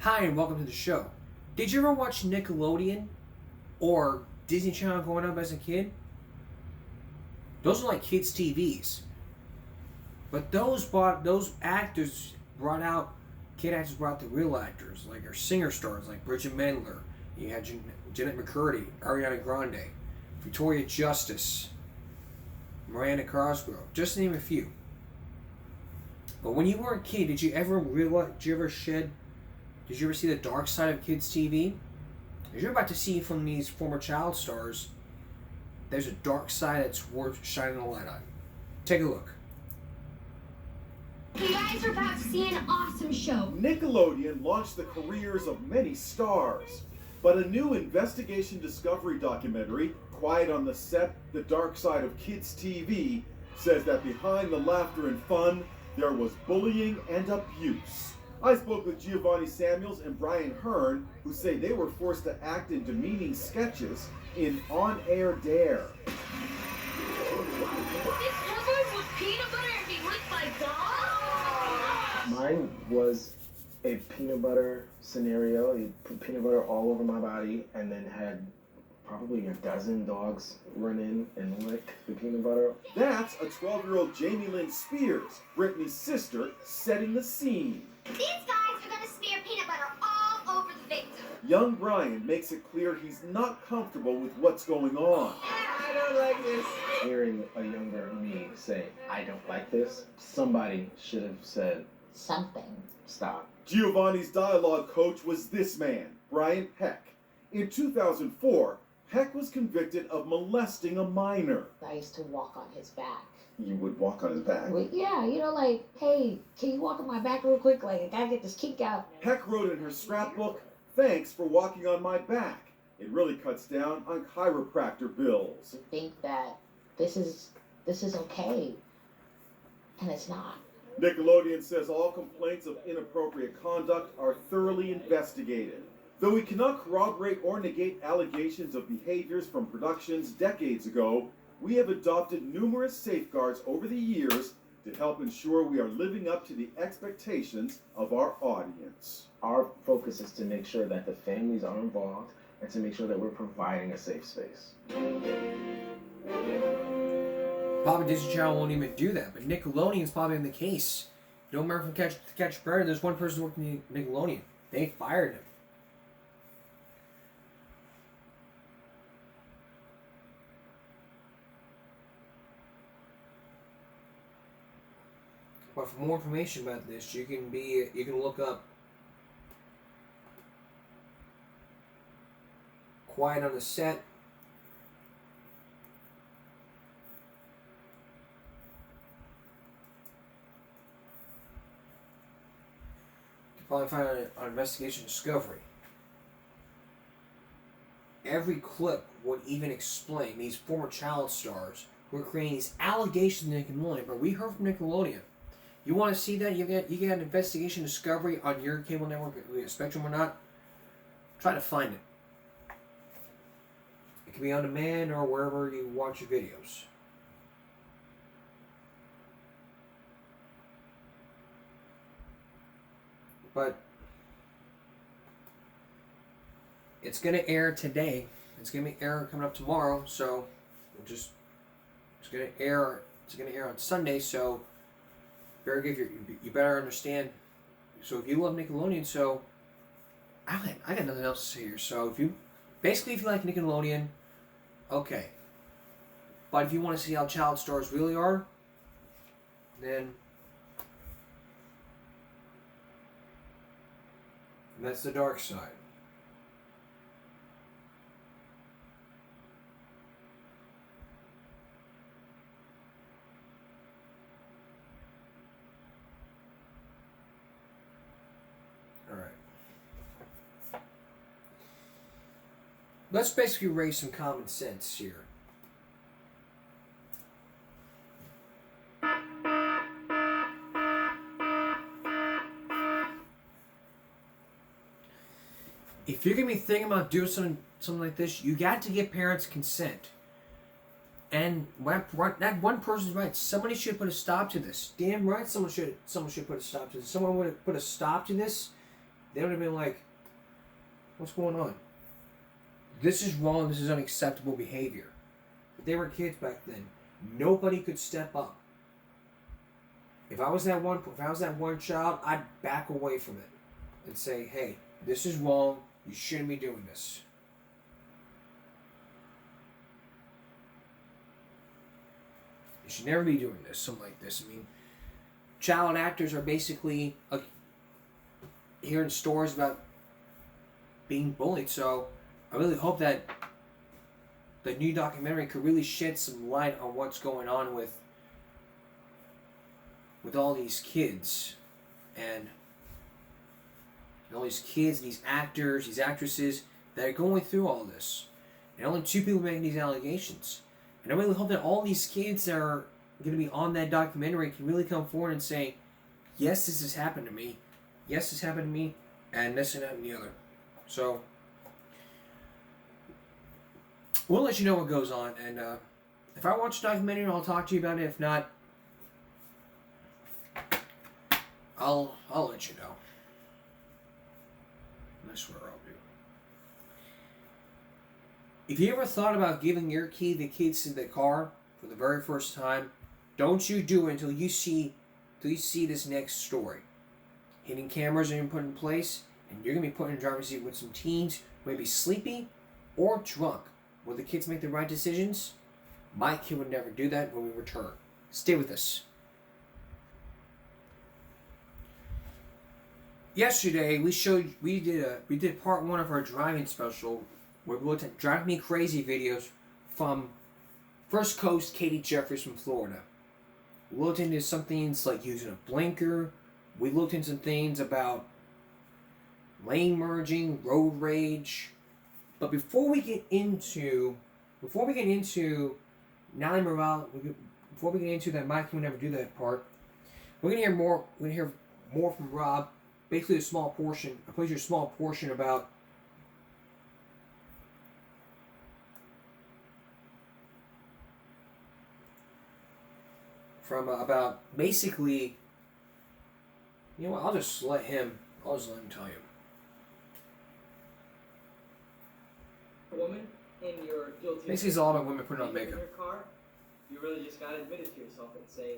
Hi, and welcome to the show. Did you ever watch Nickelodeon or Disney Channel growing up as a kid? Those are like kids' TVs. But those actors brought out kid actors brought out the real actors, like our singer stars like Bridget Mendler. You had Jeanette McCurdy, Ariana Grande, Victoria Justice, Miranda Cosgrove, just to name a few. But when you were a kid, did you ever realize? Did you ever see the dark side of kids' TV? As you're about to see from these former child stars, there's a dark side that's worth shining a light on. Take a look. You guys are about to see an awesome show. Nickelodeon launched the careers of many stars, but a new investigation discovery documentary, Quiet on the Set, The Dark Side of Kids TV, says that behind the laughter and fun, there was bullying and abuse. I spoke with Giovanni Samuels and Brian Hearn, who say they were forced to act in demeaning sketches in On Air Dare. This covered with peanut butter and be licked by dogs? Mine was a peanut butter scenario. You put peanut butter all over my body and then had probably a dozen dogs run in and lick the peanut butter. That's a 12-year-old Jamie Lynn Spears, Brittany's sister, setting the scene. These guys are gonna smear peanut butter all over the victim. Young Brian makes it clear he's not comfortable with what's going on. I don't like this. Hearing a younger me say, I don't like this, somebody should have said, something. stop. Giovanni's dialogue coach was this man, Brian Peck. In 2004, Peck was convicted of molesting a minor. I used to walk on his back. You would walk on his back? Well, yeah, like, hey, can you walk on my back real quick? Like, I gotta get this kink out. Peck wrote in her scrapbook, "Thanks for walking on my back." It really cuts down on chiropractor bills. You think that this is okay, and it's not. Nickelodeon says all complaints of inappropriate conduct are thoroughly investigated. Though we cannot corroborate or negate allegations of behaviors from productions decades ago, we have adopted numerous safeguards over the years to help ensure we are living up to the expectations of our audience. Our focus is to make sure that the families are involved and to make sure that we're providing a safe space. Probably Disney Channel won't even do that, but Nickelodeon's probably in the case. You don't remember from Catch a Predator, there's one person working in Nickelodeon. They fired him. But for more information about this, you can look up Quiet on the Set. You can probably find it on Investigation Discovery. Every clip would even explain these former child stars who are creating these allegations in Nickelodeon. But we heard from Nickelodeon. You want to see that? You get an Investigation Discovery on your cable network, Spectrum or not. Try to find it. It can be on demand or wherever you watch your videos. But it's gonna air today. It's gonna be air coming up tomorrow. So it's gonna air. It's gonna air on Sunday. So you better understand. So if you love Nickelodeon, so I got nothing else to say here. So if you like Nickelodeon, okay. But if you want to see how child stars really are, then that's the dark side. Let's basically raise some common sense here. If you're gonna be thinking about doing something like this, you got to get parents' consent. And that one person's right. Somebody should put a stop to this. Damn right, someone should put a stop to this. Someone would have put a stop to this, they would have been like, what's going on? This is wrong, this is unacceptable behavior. But they were kids back then. Nobody could step up. If I was that one child, I'd back away from it and say, hey, this is wrong, you shouldn't be doing this. You should never be doing this, something like this. I mean, child actors are basically hearing stories about being bullied, so I really hope that the new documentary could really shed some light on what's going on with all these kids and all these kids, these actors, these actresses that are going through all this. And only 2 people making these allegations. And I really hope that all these kids that are going to be on that documentary can really come forward and say, yes, this has happened to me. Yes, this happened to me. And this and that and the other. So, we'll let you know what goes on. And if I watch the documentary, I'll talk to you about it. If not, I'll let you know. I swear I'll do. If you ever thought about giving your key to the kids in the car for the very first time, don't you do it until you see this next story. Hidden cameras are being put in place, and you're gonna be put in the driver's seat with some teens who may be sleepy or drunk. Will the kids make the right decisions? My kid would never do that when we return. Stay with us. Yesterday we did part 1 of our driving special where we looked at Drive Me Crazy videos from First Coast Katie Jeffries from Florida. We looked into some things like using a blinker. We looked into some things about lane merging, road rage. But before we get into Natalie Morale, before we get into that Mike would never do that part, we're gonna hear more from Rob. Basically, a small portion about about basically, you know what? I'll just let him tell you. Woman and you're guilty. Basically, it's all about women putting on makeup. In your car, you really just gotta admit it to yourself and say,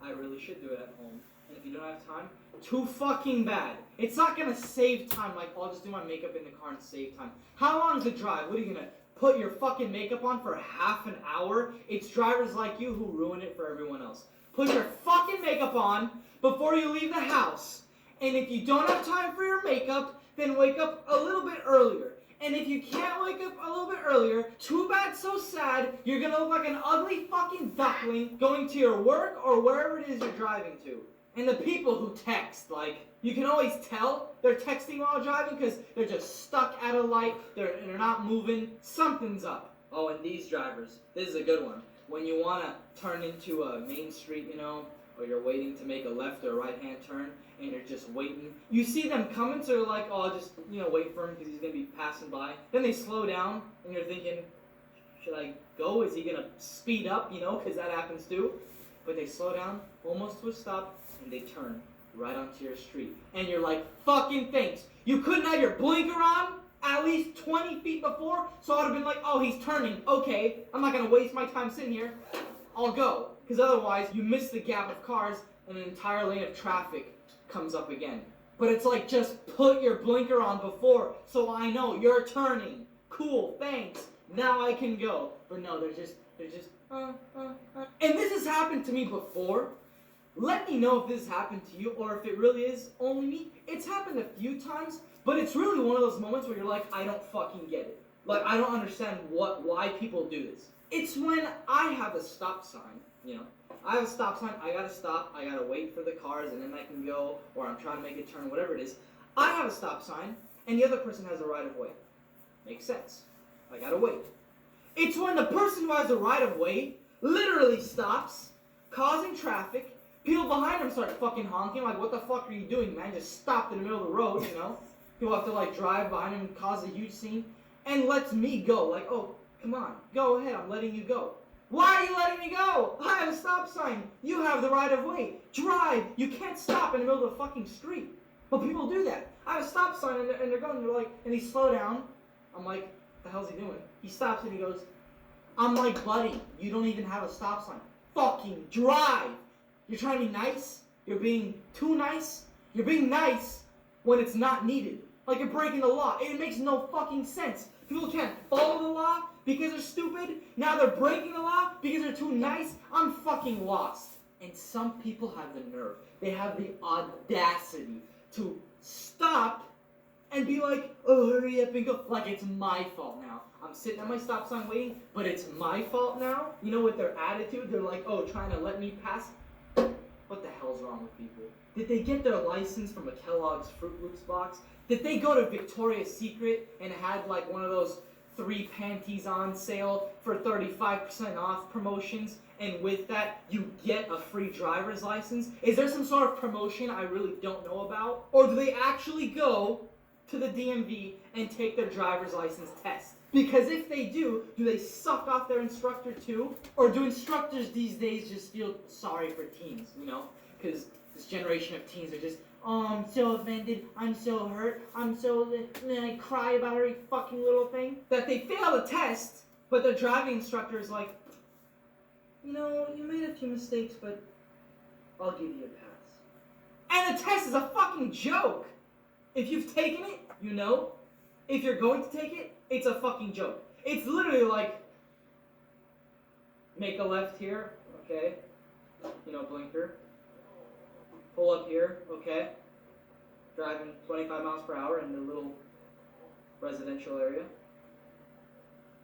I really should do it at home. And if you don't have time, too fucking bad. It's not gonna save time. Like, I'll just do my makeup in the car and save time. How long's the drive? What are you gonna put your fucking makeup on for half an hour? It's drivers like you who ruin it for everyone else. Put your fucking makeup on before you leave the house. And if you don't have time for your makeup, then wake up a little bit earlier. And if you can't wake up a little bit earlier, too bad, so sad, you're gonna look like an ugly fucking duckling going to your work or wherever it is you're driving to. And the people who text, like, you can always tell they're texting while driving because they're just stuck at a light, they're not moving, something's up. Oh, and these drivers, this is a good one. When you want to turn into a main street, you know, or you're waiting to make a left or a right-hand turn, and you're just waiting. You see them coming, so you're like, oh, I'll just, wait for him because he's going to be passing by. Then they slow down, and you're thinking, should I go? Is he going to speed up, because that happens too. But they slow down, almost to a stop, and they turn right onto your street. And you're like, fucking thanks. You couldn't have your blinker on at least 20 feet before, so I would have been like, oh, he's turning. Okay, I'm not going to waste my time sitting here. I'll go. Because otherwise, you miss the gap of cars, and an entire lane of traffic comes up again. But it's like, just put your blinker on before, so I know you're turning. Cool, thanks. Now I can go. But no, they're just, And this has happened to me before. Let me know if this has happened to you, or if it really is only me. It's happened a few times, but it's really one of those moments where you're like, I don't fucking get it. Like, I don't understand why people do this. It's when I have a stop sign, I have a stop sign, I gotta stop, I gotta wait for the cars, and then I can go, or I'm trying to make a turn, whatever it is. I have a stop sign, and the other person has a right of way. Makes sense. I gotta wait. It's when the person who has the right of way literally stops, causing traffic. People behind him start fucking honking, like, what the fuck are you doing, man? Just stopped in the middle of the road, People have to, drive behind him and cause a huge scene, and lets me go, like, oh, come on, go ahead, I'm letting you go. Why are you letting me go? I have a stop sign. You have the right of way. Drive. You can't stop in the middle of the fucking street. But people do that. I have a stop sign and they're going, they're like, and they slow down. I'm like, what the hell's he doing? He stops and he goes, I'm like, buddy, you don't even have a stop sign. Fucking drive. You're trying to be nice. You're being too nice. You're being nice when it's not needed. Like you're breaking the law. It makes no fucking sense. People can't follow the law because they're stupid. Now they're breaking the law because they're too nice. I'm fucking lost. And some people have the nerve. They have the audacity to stop and be like, oh, hurry up and go. Like it's my fault now. I'm sitting at my stop sign waiting, but it's my fault now. You know, with their attitude, they're like, oh, trying to let me pass. What the hell's wrong with people? Did they get their license from a Kellogg's Fruit Loops box? Did they go to Victoria's Secret and had like one of those 3 panties on sale for 35% off promotions, and with that you get a free driver's license? Is there some sort of promotion I really don't know about? Or do they actually go to the DMV and take their driver's license test? Because if they do they suck off their instructor too? Or do instructors these days just feel sorry for teens, you know? Because this generation of teens are just, oh, I'm so offended, I'm so hurt, and then I cry about every fucking little thing. That they fail the test, but their driving instructor is like, you know, you made a few mistakes, but I'll give you a pass. And the test is a fucking joke. If you've taken it, you know. If you're going to take it, it's a fucking joke. It's literally like, make a left here, okay, you know, blinker. Pull up here, okay. Driving 25 miles per hour in the little residential area.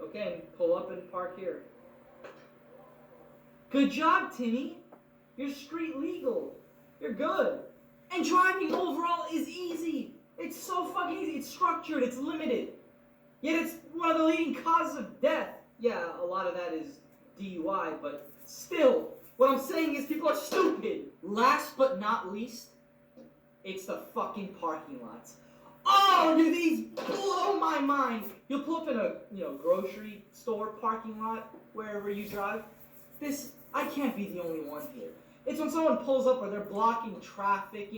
Okay, and pull up and park here. Good job, Timmy. You're street legal. You're good. And driving overall is easy. It's so fucking easy. It's structured. It's limited. Yet it's one of the leading causes of death. Yeah, a lot of that is DUI, but still. What I'm saying is people are stupid. Last but not least, it's the fucking parking lots. Oh, do these blow my mind. You'll pull up in a, grocery store parking lot, wherever you drive. I can't be the only one here. It's when someone pulls up where they're blocking traffic,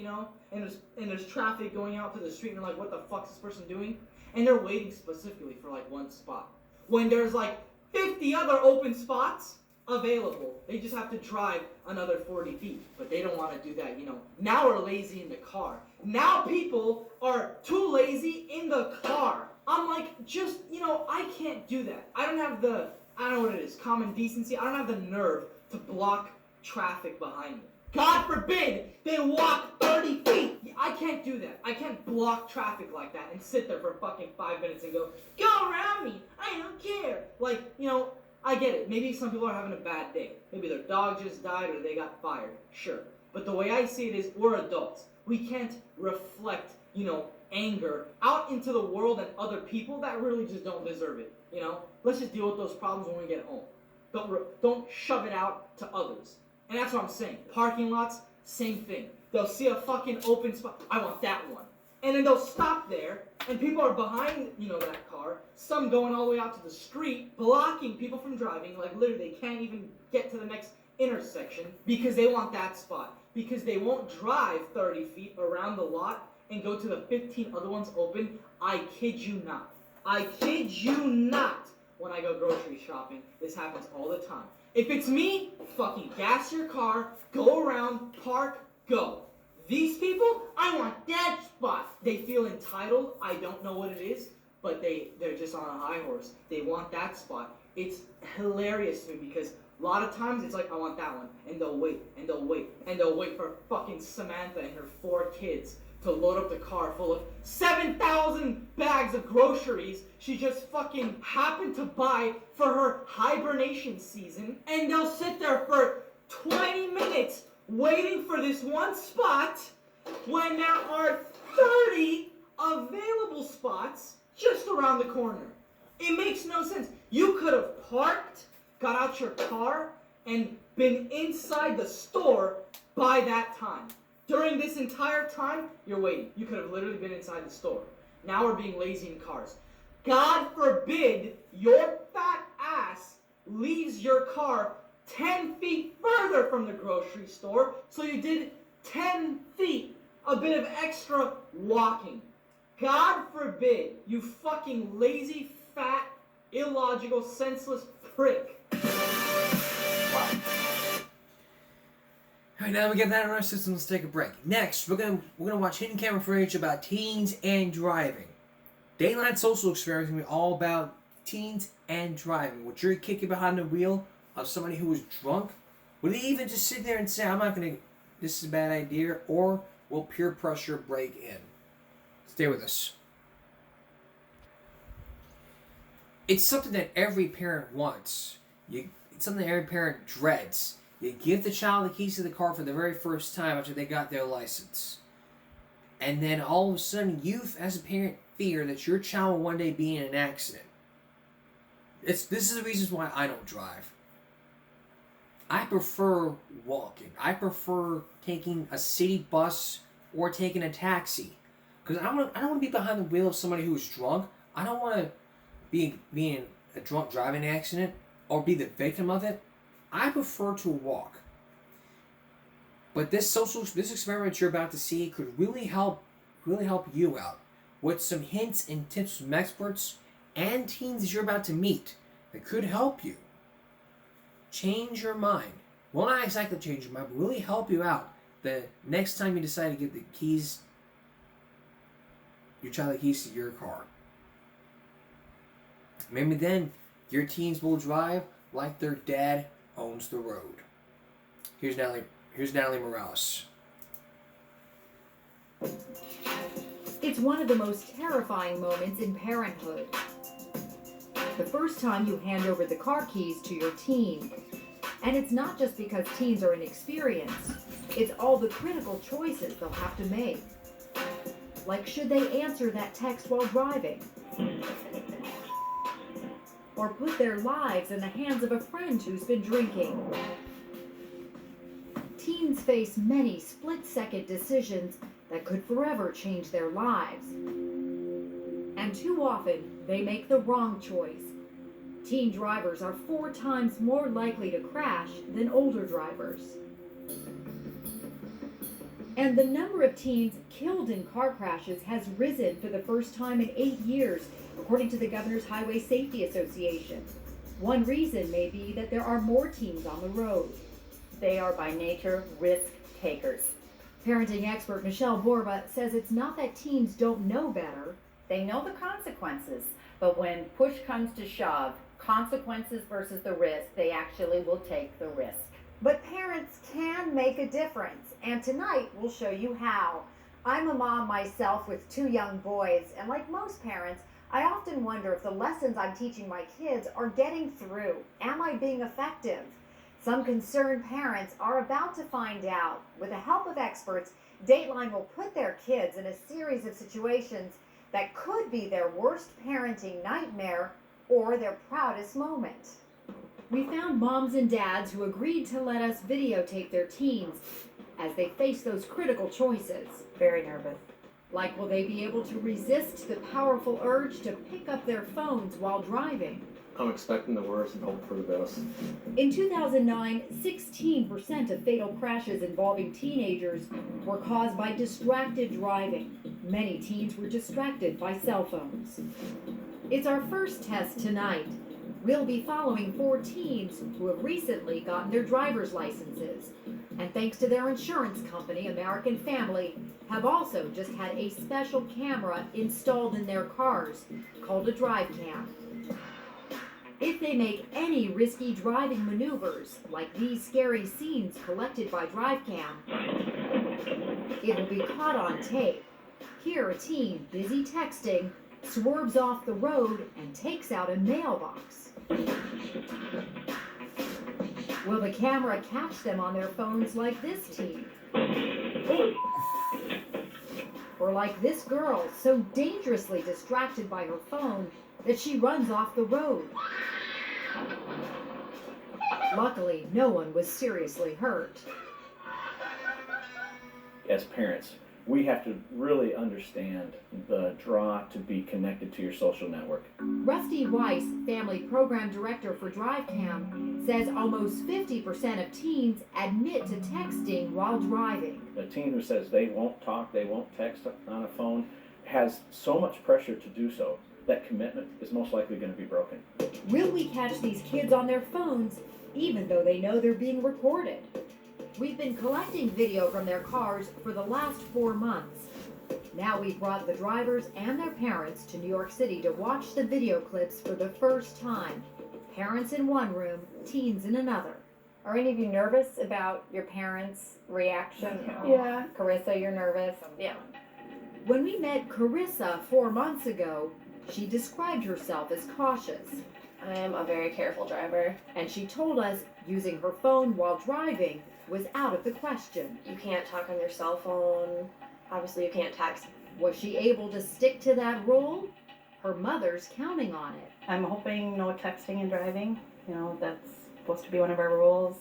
and there's traffic going out to the street, and you're like, what the fuck is this person doing? And they're waiting specifically for like one spot. When there's like 50 other open spots available. They just have to drive another 40 feet. But they don't want to do that, Now we're lazy in the car. Now people are too lazy in the car. I'm like, I can't do that. I don't know what it is, common decency. I don't have the nerve to block traffic behind me. God forbid they walk 30 feet. I can't do that. I can't block traffic like that and sit there for fucking 5 minutes and go around me. I don't care. I get it. Maybe some people are having a bad day. Maybe their dog just died or they got fired. Sure. But the way I see it is we're adults. We can't reflect, anger out into the world and other people that really just don't deserve it. Let's just deal with those problems when we get home. Don't shove it out to others. And that's what I'm saying. Parking lots, same thing. They'll see a fucking open spot. I want that one. And then they'll stop there, and people are behind, that car. Some going all the way out to the street, blocking people from driving. Like, literally, they can't even get to the next intersection because they want that spot. Because they won't drive 30 feet around the lot and go to the 15 other ones open. I kid you not. I kid you not. When I go grocery shopping, this happens all the time. If it's me, fucking gas your car, go around, park, go. These people, I want that spot. They feel entitled. I don't know what it is, but they're just on a high horse. They want that spot. It's hilarious to me because a lot of times it's like, I want that one. And they'll wait, and they'll wait, and they'll wait for fucking Samantha and her 4 kids to load up the car full of 7,000 bags of groceries she just fucking happened to buy for her hibernation season. And they'll sit there for 20 minutes waiting for this one spot when there are 30 available spots just around the corner. It makes no sense. You could have parked, got out your car, and been inside the store by that time. During this entire time, you're waiting. You could have literally been inside the store. Now we're being lazy in cars. God forbid your fat ass leaves your car 10 feet further from the grocery store, so you did 10 feet a bit of extra walking. God forbid you fucking lazy, fat, illogical, senseless prick. Wow. Alright, now that we get that in our system, let's take a break. Next, we're gonna watch Hidden Camera footage about teens and driving. Dateline Social Experiment is gonna be all about teens and driving. Would you kick you behind the wheel of somebody who was drunk? Would they even just sit there and say, I'm not gonna, this is a bad idea, or will peer pressure break in? Stay with us. It's something that every parent wants. It's something that every parent dreads. You give the child the keys to the car for the very first time after they got their license. And then all of a sudden, you as a parent fear that your child will one day be in an accident. This is the reasons why I don't drive. I prefer walking. I prefer taking a city bus or taking a taxi. Because I don't want to be behind the wheel of somebody who's drunk. I don't want to be in a drunk driving accident or be the victim of it. I prefer to walk. But this experiment you're about to see could really help you out with some hints and tips from experts and teens that you're about to meet that could help you change your mind. Well, not exactly change your mind, but really help you out the next time you decide to give your child the keys to your car. Maybe then your teens will drive like their dad owns the road. Here's Natalie Morales. It's one of the most terrifying moments in parenthood. The first time you hand over the car keys to your teen. And it's not just because teens are inexperienced. It's all the critical choices they'll have to make. Like, should they answer that text while driving? Or put their lives in the hands of a friend who's been drinking? Teens face many split-second decisions that could forever change their lives. And too often, they make the wrong choice. Teen drivers are 4 times more likely to crash than older drivers. And the number of teens killed in car crashes has risen for the first time in 8 years, according to the Governor's Highway Safety Association. One reason may be that there are more teens on the road. They are by nature risk takers. Parenting expert Michelle Borba says it's not that teens don't know better. They know the consequences, but when push comes to shove, consequences versus the risk, they actually will take the risk. But parents can make a difference, and tonight we'll show you how. I'm a mom myself with 2 young boys, and like most parents, I often wonder if the lessons I'm teaching my kids are getting through. Am I being effective? Some concerned parents are about to find out. With the help of experts, Dateline will put their kids in a series of situations that could be their worst parenting nightmare or their proudest moment. We found moms and dads who agreed to let us videotape their teens as they face those critical choices. Very nervous. Like, will they be able to resist the powerful urge to pick up their phones while driving? I'm expecting the worst and hope for the best. In 2009, 16% of fatal crashes involving teenagers were caused by distracted driving. Many teens were distracted by cell phones. It's our first test tonight. We'll be following 4 teens who have recently gotten their driver's licenses. And thanks to their insurance company, American Family, have also just had a special camera installed in their cars called a drive cam. If they make any risky driving maneuvers, like these scary scenes collected by DriveCam, it will be caught on tape. Here, a teen, busy texting, swerves off the road and takes out a mailbox. Will the camera catch them on their phones like this teen? Or like this girl, so dangerously distracted by her phone that she runs off the road. Luckily, no one was seriously hurt. As parents, we have to really understand the draw to be connected to your social network. Rusty Weiss, Family Program Director for DriveCam, says almost 50% of teens admit to texting while driving. A teen who says they won't talk, they won't text on a phone, has so much pressure to do so, that commitment is most likely going to be broken. Will we catch these kids on their phones even though they know they're being recorded? We've been collecting video from their cars for the last 4 months. Now we've brought the drivers and their parents to New York City to watch the video clips for the first time. Parents in one room, teens in another. Are any of you nervous about your parents' reaction? Yeah. Carissa, you're nervous? Yeah. When we met Carissa 4 months ago, she described herself as cautious. I am a very careful driver. And she told us using her phone while driving was out of the question. You can't talk on your cell phone. Obviously, you can't text. Was she able to stick to that rule? Her mother's counting on it. I'm hoping no texting and driving. You know, that's supposed to be one of our rules.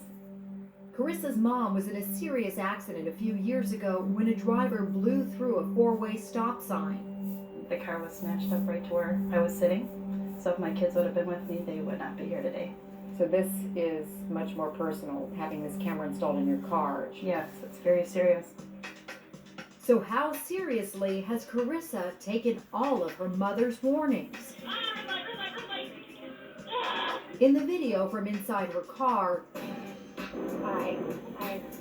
Carissa's mom was in a serious accident a few years ago when a driver blew through a 4-way stop sign. The car was snatched up right to where I was sitting. So if my kids would have been with me, they would not be here today. So this is much more personal, having this camera installed in your car. Yes, it's very serious. So how seriously has Carissa taken all of her mother's warnings? In the video from inside her car,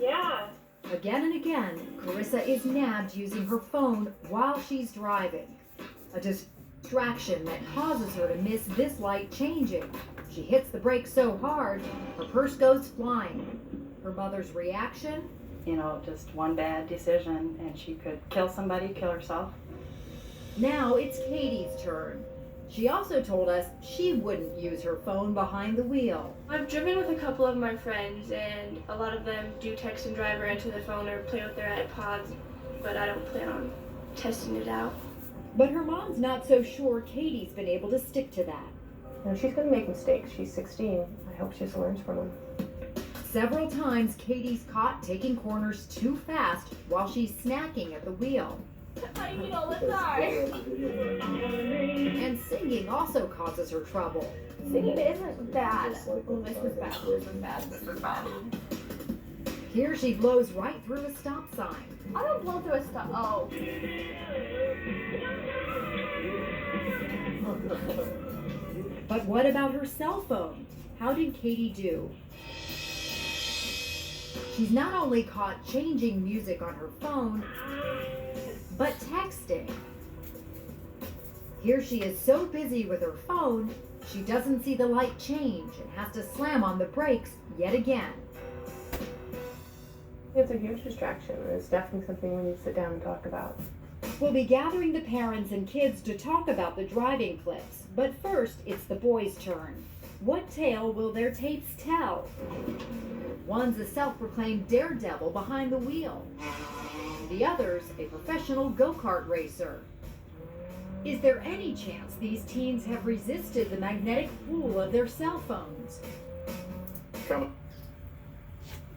Yeah. again and again, Carissa is nabbed using her phone while she's driving. A distraction that causes her to miss this light changing. She hits the brakes so hard, her purse goes flying. Her mother's reaction? You know, just one bad decision and she could kill somebody, kill herself. Now it's Katie's turn. She also told us she wouldn't use her phone behind the wheel. I've driven with a couple of my friends, and a lot of them do text and drive or answer their phone or play with their iPods, but I don't plan on testing it out. But her mom's not so sure Katie's been able to stick to that. You know, she's going to make mistakes. She's 16. I hope she just learns from them. Several times Katie's caught taking corners too fast while she's snacking at the wheel. I eat all the time. And singing also causes her trouble. Singing isn't bad. This was bad. This was bad. This was bad. Here she blows right through a stop sign. I don't blow through a stop. Oh. But what about her cell phone? How did Katie do? She's not only caught changing music on her phone, but texting. Here she is so busy with her phone, she doesn't see the light change and has to slam on the brakes yet again. It's a huge distraction, and it's definitely something we need to sit down and talk about. We'll be gathering the parents and kids to talk about the driving clips, but first it's the boys' turn. What tale will their tapes tell? One's a self-proclaimed daredevil behind the wheel. The other's a professional go-kart racer. Is there any chance these teens have resisted the magnetic pull of their cell phones? Come on.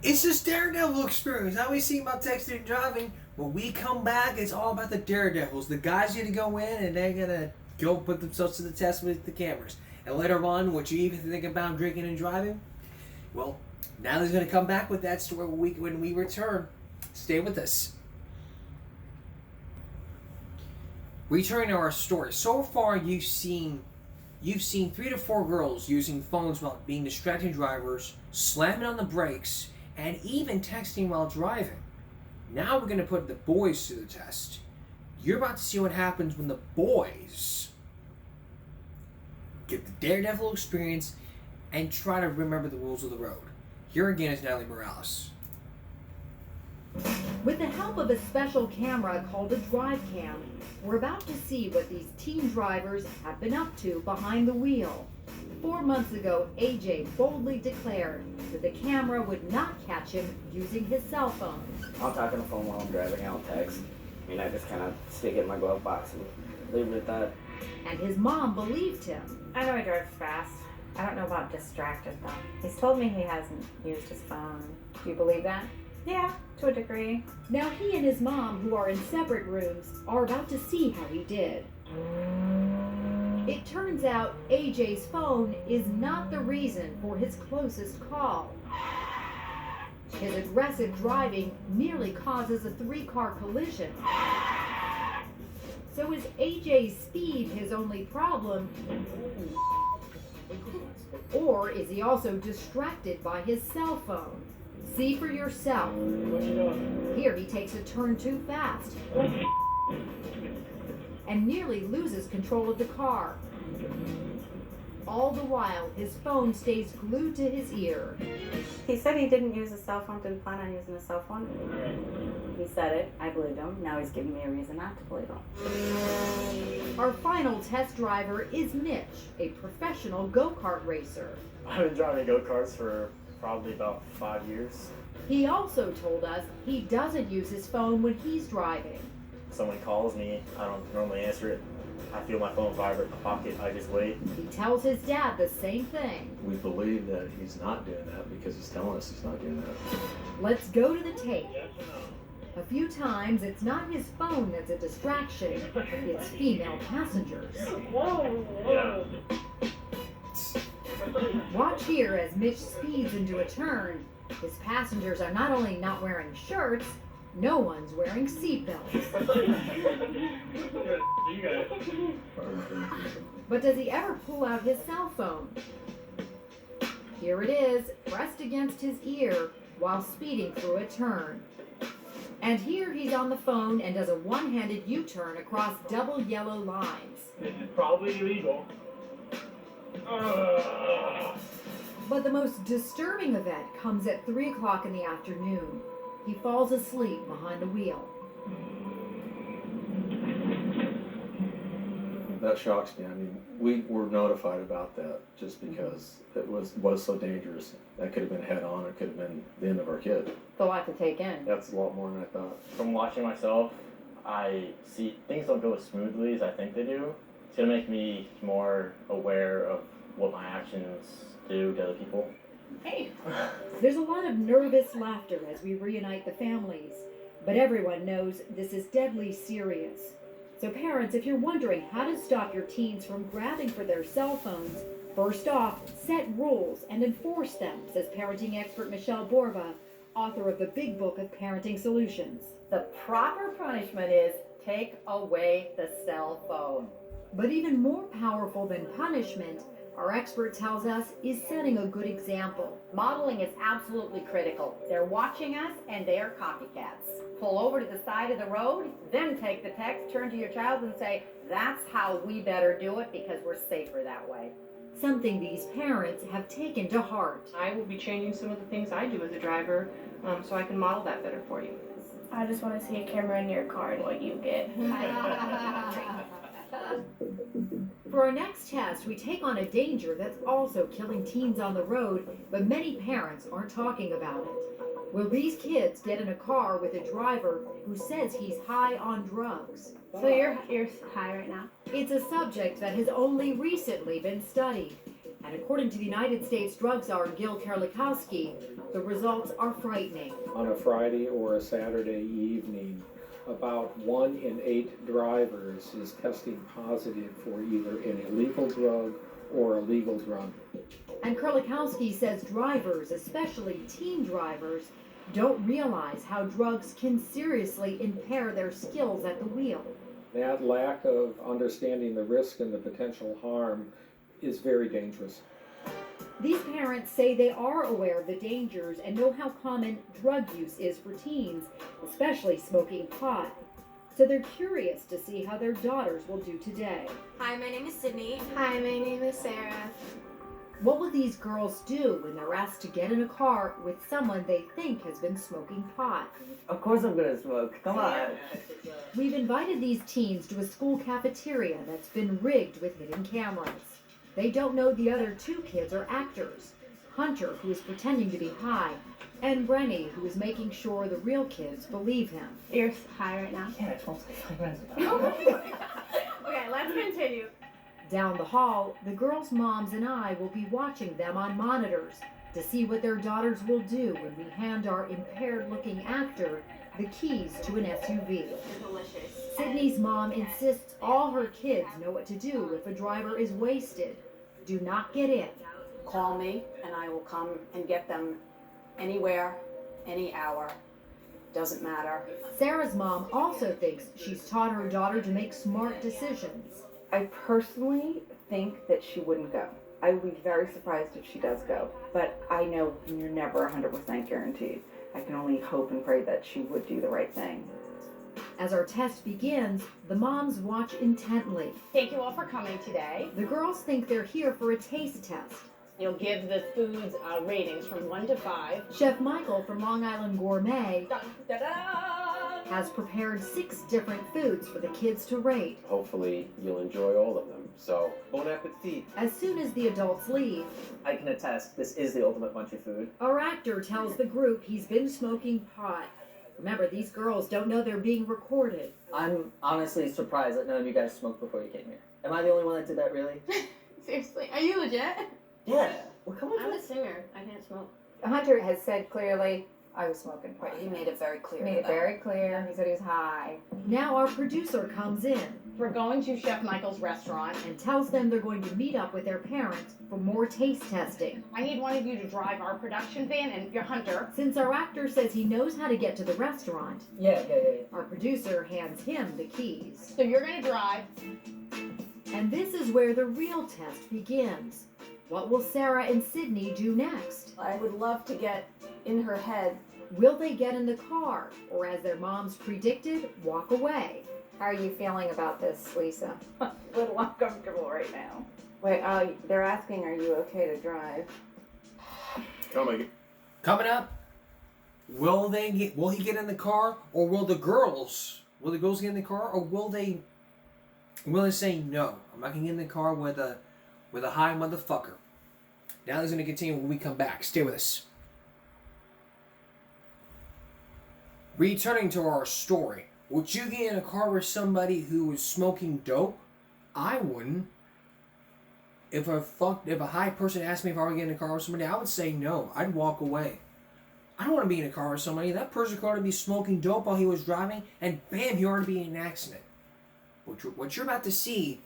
It's this daredevil experience. Now we see about texting and driving. When we come back, it's all about the daredevils. The guys need to go in and they're gonna go put themselves to the test with the cameras. And later on, what you even think about drinking and driving? Well, Natalie's gonna come back with that story when we return. Stay with us. Returning to our story. So far, you've seen 3 to 4 girls using phones while being distracted drivers, slamming on the brakes, and even texting while driving. Now we're going to put the boys to the test. You're about to see what happens when the boys get the daredevil experience and try to remember the rules of the road. Here again is Natalie Morales. With the help of a special camera called a drive cam, we're about to see what these teen drivers have been up to behind the wheel. 4 months ago, AJ boldly declared that the camera would not catch him using his cell phone. I'll talk on the phone while I'm driving. I'll text. I mean, I just kind of stick it in my glove box and leave it at that. And his mom believed him. I know he drives fast. I don't know about distracted, though. He's told me he hasn't used his phone. Do you believe that? Yeah, to a degree. Now he and his mom, who are in separate rooms, are about to see how he did. It turns out AJ's phone is not the reason for his closest call. His aggressive driving nearly causes a 3-car collision. So is AJ's speed his only problem? Or is he also distracted by his cell phone? See for yourself. What you doing? Here he takes a turn too fast and nearly loses control of the car. All the while, his phone stays glued to his ear. He said he didn't use a cell phone, didn't plan on using a cell phone. He said it, I believed him. Now he's giving me a reason not to believe him. Our final test driver is Mitch, a professional go-kart racer. I've been driving go-karts for probably about 5 years. He also told us he doesn't use his phone when he's driving. Someone calls me, I don't normally answer it. I feel my phone vibrate in my pocket, I just wait. He tells his dad the same thing. We believe that he's not doing that because he's telling us he's not doing that. Let's go to the tape. A few times, it's not his phone that's a distraction, it's female passengers. Watch here as Mitch speeds into a turn. His passengers are not only not wearing shirts, no one's wearing seatbelts. But does he ever pull out his cell phone? Here it is, pressed against his ear while speeding through a turn. And here he's on the phone and does a one-handed U-turn across double yellow lines. This is probably illegal. But the most disturbing event comes at 3 o'clock in the afternoon. He falls asleep behind the wheel. That shocks me. I mean, we were notified about that just because it was so dangerous. That could have been head on, it could have been the end of our kid. It's a lot to take in. That's a lot more than I thought. From watching myself, I see things don't go as smoothly as I think they do. It's gonna make me more aware of what my actions do to other people. Hey! There's a lot of nervous laughter as we reunite the families, but everyone knows this is deadly serious. So parents, if you're wondering how to stop your teens from grabbing for their cell phones, first off, set rules and enforce them, says parenting expert Michelle Borba, author of the Big Book of Parenting Solutions. The proper punishment is take away the cell phone. But even more powerful than punishment, our expert tells us, is setting a good example. Modeling is absolutely critical. They're watching us and they are copycats. Pull over to the side of the road, then take the text, turn to your child and say, that's how we better do it because we're safer that way. Something these parents have taken to heart. I will be changing some of the things I do as a driver so I can model that better for you. I just want to see a camera in your car and what you get. For our next test, we take on a danger that's also killing teens on the road, but many parents aren't talking about it. Will these kids get in a car with a driver who says he's high on drugs? So you're high right now? It's a subject that has only recently been studied. And according to the United States drug czar Gil Kerlikowske, the results are frightening. On a Friday or a Saturday evening, about 1 in 8 drivers is testing positive for either an illegal drug or a legal drug. And Kerlikowske says drivers, especially teen drivers, don't realize how drugs can seriously impair their skills at the wheel. That lack of understanding the risk and the potential harm is very dangerous. These parents say they are aware of the dangers and know how common drug use is for teens, especially smoking pot. So they're curious to see how their daughters will do today. Hi, my name is Sydney. Hi, my name is Sarah. What will these girls do when they're asked to get in a car with someone they think has been smoking pot? Of course I'm gonna smoke. Come on. We've invited these teens to a school cafeteria that's been rigged with hidden cameras. They don't know the other 2 kids are actors. Hunter, who is pretending to be high, and Brenny, who is making sure the real kids believe him. You're high right now? Yeah, it's almost like 5 minutes ago. Okay, let's continue. Down the hall, the girls' moms and I will be watching them on monitors to see what their daughters will do when we hand our impaired-looking actor the keys to an SUV. Delicious. Sydney's mom insists all her kids know what to do if a driver is wasted. Do not get in. Call me and I will come and get them anywhere, any hour. Doesn't matter. Sarah's mom also thinks she's taught her daughter to make smart decisions. I personally think that she wouldn't go. I would be very surprised if she does go, but I know you're never 100% guaranteed. I can only hope and pray that she would do the right thing. As our test begins, the moms watch intently. Thank you all for coming today. The girls think they're here for a taste test. You'll give the foods ratings from 1 to 5. Chef Michael from Long Island Gourmet has prepared 6 different foods for the kids to rate. Hopefully you'll enjoy all of them. So, bon appetit. As soon as the adults leave, I can attest, this is the ultimate munchie food. our actor tells the group he's been smoking pot. Remember, these girls don't know they're being recorded. I'm honestly surprised that none of you guys smoked before you came here. Am I the only one that did that, really? Seriously, are you legit? Yeah. Well, come on. I'm a singer. I can't smoke. Hunter has said clearly, I was smoking pot. He made it very clear. Made it very clear. He said he was high. Now our producer comes in We're going to Chef Michael's restaurant. and tells them they're going to meet up with their parents for more taste testing. I need one of you to drive our production van and your Hunter. Since our actor says he knows how to get to the restaurant, Yeah. our producer hands him the keys. So you're gonna drive. And this is where the real test begins. What will Sarah and Sydney do next? I would love to get in her head. Will they get in the car, or as their moms predicted, walk away? How are you feeling about this, Lisa? A little uncomfortable right now. Wait, they're asking, are you okay to drive? Coming up, will he get in the car, or will the girls get in the car, or will they say no? I'm not gonna get in the car with a high motherfucker. Now this is gonna continue when we come back. Stay with us. Returning to our story, would you get in a car with somebody who was smoking dope? I wouldn't. If a high person asked me if I would get in a car with somebody, I would say no. I'd walk away. I don't want to be in a car with somebody. That person could already be smoking dope while he was driving, and bam, he already be in an accident. What you're about to see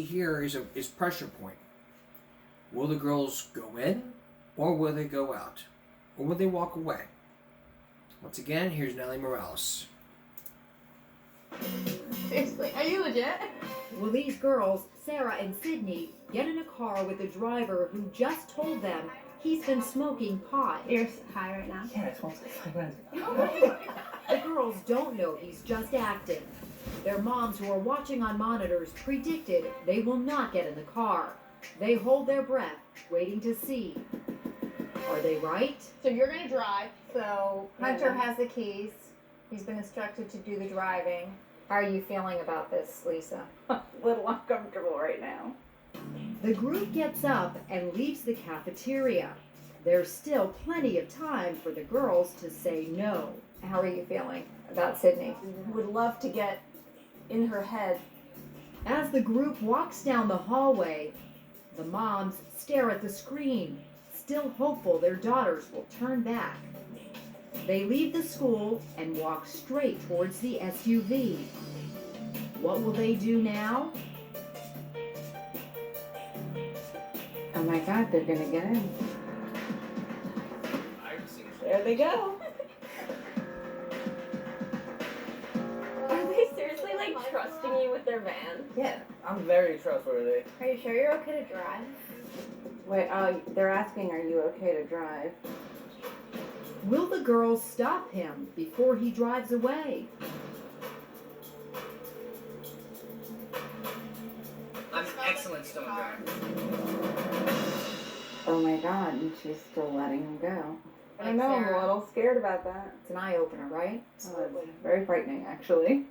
here is pressure point. Will the girls go in, or will they go out, or will they walk away? Once again, here's Nellie Morales. Seriously, are you legit? Will these girls, Sarah and Sydney, get in a car with a driver who just told them he's been smoking pot? You're high right now? Yeah, it smells like 5 minutes. The girls don't know he's just acting. Their moms who are watching on monitors predicted they will not get in the car. They hold their breath, waiting to see. Are they right? So you're gonna drive. So Hunter has the keys. He's been instructed to do the driving. How are you feeling about this, Lisa? A little uncomfortable right now. The group gets up and leaves the cafeteria. There's still plenty of time for the girls to say no. How are you feeling about Sydney? Would love to get in her head. As the group walks down the hallway, the moms stare at the screen, still hopeful their daughters will turn back. They leave the school and walk straight towards the SUV. What will they do now? Oh my God, they're gonna get in. There they go. Are they seriously like trusting you with their van? Yeah, I'm very trustworthy. Are you sure you're okay to drive? Wait, they're asking, are you okay to drive? Will the girls stop him before he drives away? I'm an excellent stone driver. Oh my God, and she's still letting him go. I don't know, I'm a Sarah. little scared about that. It's an eye-opener, right? Oh, it's very frightening, actually.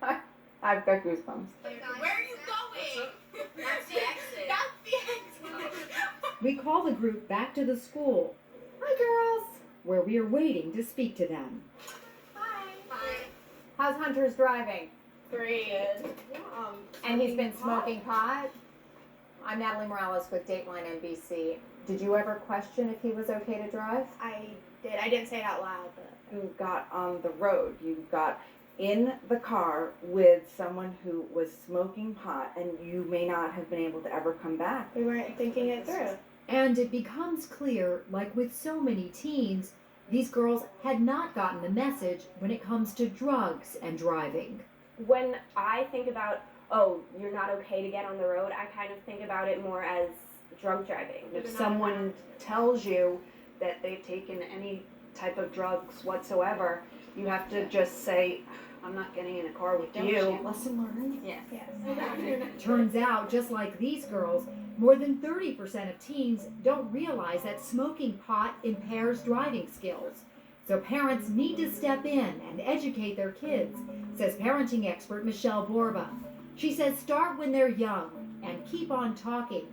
I've got goosebumps. Where are you going? That's the exit. That's the exit. We call the group back to the school, Hi, girls. where we are waiting to speak to them. Hi. How's Hunter's driving? Great. And he's been smoking pot? I'm Natalie Morales with Dateline NBC. Did you ever question if he was okay to drive? I did. I didn't say it out loud, but You got on the road. You got in the car with someone who was smoking pot, and you may not have been able to ever come back. we weren't thinking it through. And it becomes clear, like with so many teens, These girls had not gotten the message when it comes to drugs and driving. When I think about, oh, you're not okay to get on the road, I kind of think about it more as drunk driving. If someone tells you that they've taken any type of drugs whatsoever, you have to just say, I'm not getting in a car with you. Lesson learned? Yes. Turns out, just like these girls, more than 30% of teens don't realize that smoking pot impairs driving skills. So parents need to step in and educate their kids, says parenting expert Michelle Borba. She says start when they're young and keep on talking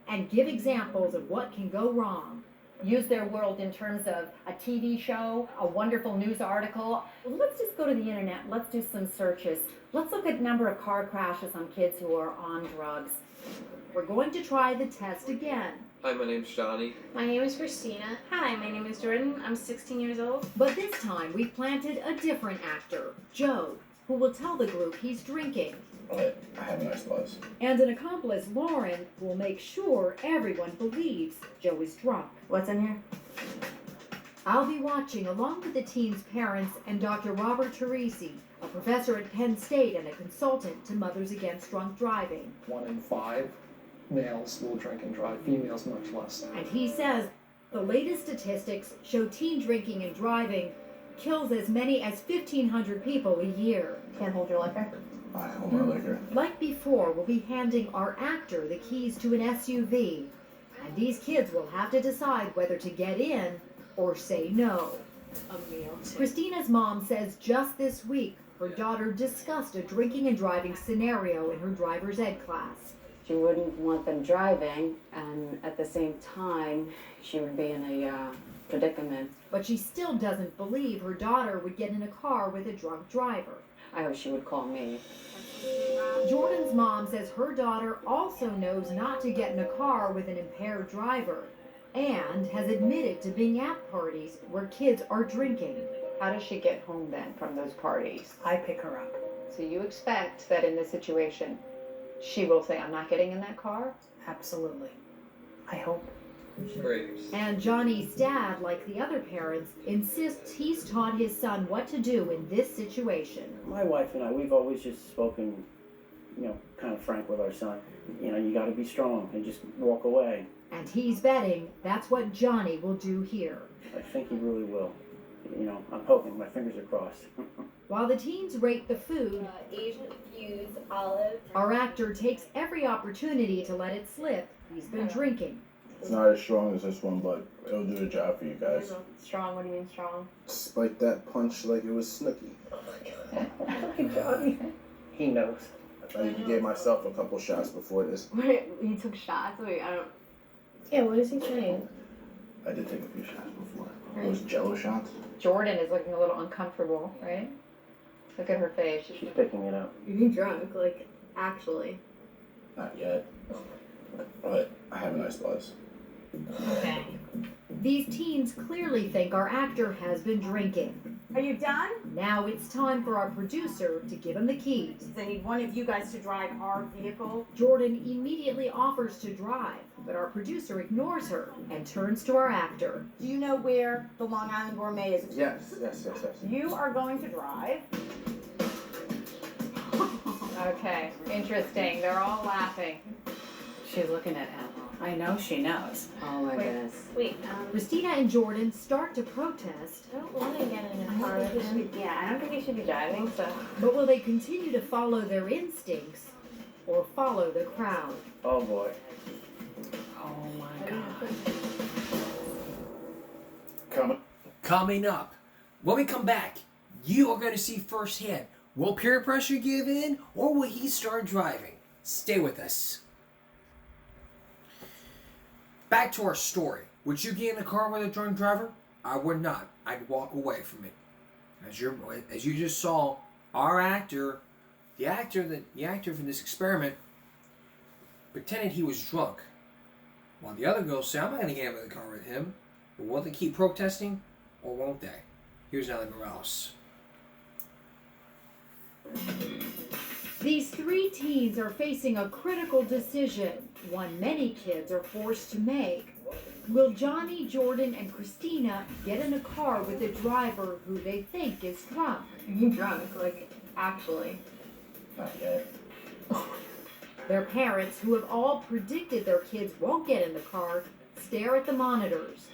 and give examples of what can go wrong. Use their world in terms of a TV show, a wonderful news article. Let's just go to the internet. Let's do some searches. Let's look at number of car crashes on kids who are on drugs. We're going to try the test again. Hi, my name's Johnny. My name is Christina. Hi, my name is Jordan. I'm 16 years old. But this time we've planted a different actor, Joe, who will tell the group he's drinking. I have a nice buzz. And an accomplice, Lauren, will make sure everyone believes Joe is drunk. What's in here? I'll be watching along with the teens' parents and Dr. Robert Teresi, a professor at Penn State and a consultant to Mothers Against Drunk Driving. 1 in 5 males will drink and drive, females much less. And he says the latest statistics show teen drinking and driving kills as many as 1,500 people a year. Can't hold your liquor? I hold my liquor. Like before, we'll be handing our actor the keys to an SUV. And these kids will have to decide whether to get in or say no. A meal too. Christina's mom says just this week her daughter discussed a drinking and driving scenario in her driver's ed class. She wouldn't want them driving, and at the same time, she would be in a predicament. But she still doesn't believe her daughter would get in a car with a drunk driver. I hope she would call me. Jordan's mom says her daughter also knows not to get in a car with an impaired driver and has admitted to being at parties where kids are drinking. How does she get home then from those parties? I pick her up. So you expect that in this situation, she will say, I'm not getting in that car? Absolutely. I hope. Great. And Johnny's dad, like the other parents, insists he's taught his son what to do in this situation. My wife and I, we've always just spoken, kind of frank with our son. You got to be strong and just walk away. And he's betting that's what Johnny will do here. I think he really will. I'm hoping. My fingers are crossed. While the teens rate the food, Asian fuse, olive. our actor takes every opportunity to let it slip. He's been drinking. It's not as strong as this one, but it'll do the job for you guys. Strong, what do you mean strong? Spike that punch like it was Snooki. He knows. I even gave myself a couple shots before this. Wait, you took shots? Wait, I don't... Yeah, what is he saying? I did take a few shots before. Those Jello shots. Jordan is looking a little uncomfortable, right? Look at her face. She's picking it up. You're drunk, actually. Not yet. But I have a nice buzz. Okay. These teens clearly think our actor has been drinking. Are you done? Now it's time for our producer to give him the keys. I need one of you guys to drive our vehicle. Jordan immediately offers to drive, but our producer ignores her and turns to our actor. Do you know where the Long Island Gourmet is? Yes. You are going to drive. Okay, interesting. They're all laughing. She's looking at him. I know she knows. Oh my goodness. Wait, Christina and Jordan start to protest. I don't want to get in a car with him. Yeah, I don't think he should be driving, so... But will they continue to follow their instincts or follow the crowd? Oh boy. Oh my God. Coming up, when we come back, you are going to see firsthand, will peer pressure give in or will he start driving? Stay with us. Back to our story. Would you get in a car with a drunk driver? I would not. I'd walk away from it. As you just saw, our actor, the actor from this experiment, pretended he was drunk. While the other girls say, I'm not going to get in the car with him. But will they keep protesting or won't they? Here's Nellie Morales. These three teens are facing a critical decision, one many kids are forced to make. Will Johnny, Jordan, and Christina get in a car with a driver who they think is drunk? Drunk, like, actually. Not yet. Their parents, who have all predicted their kids won't get in the car, stare at the monitors.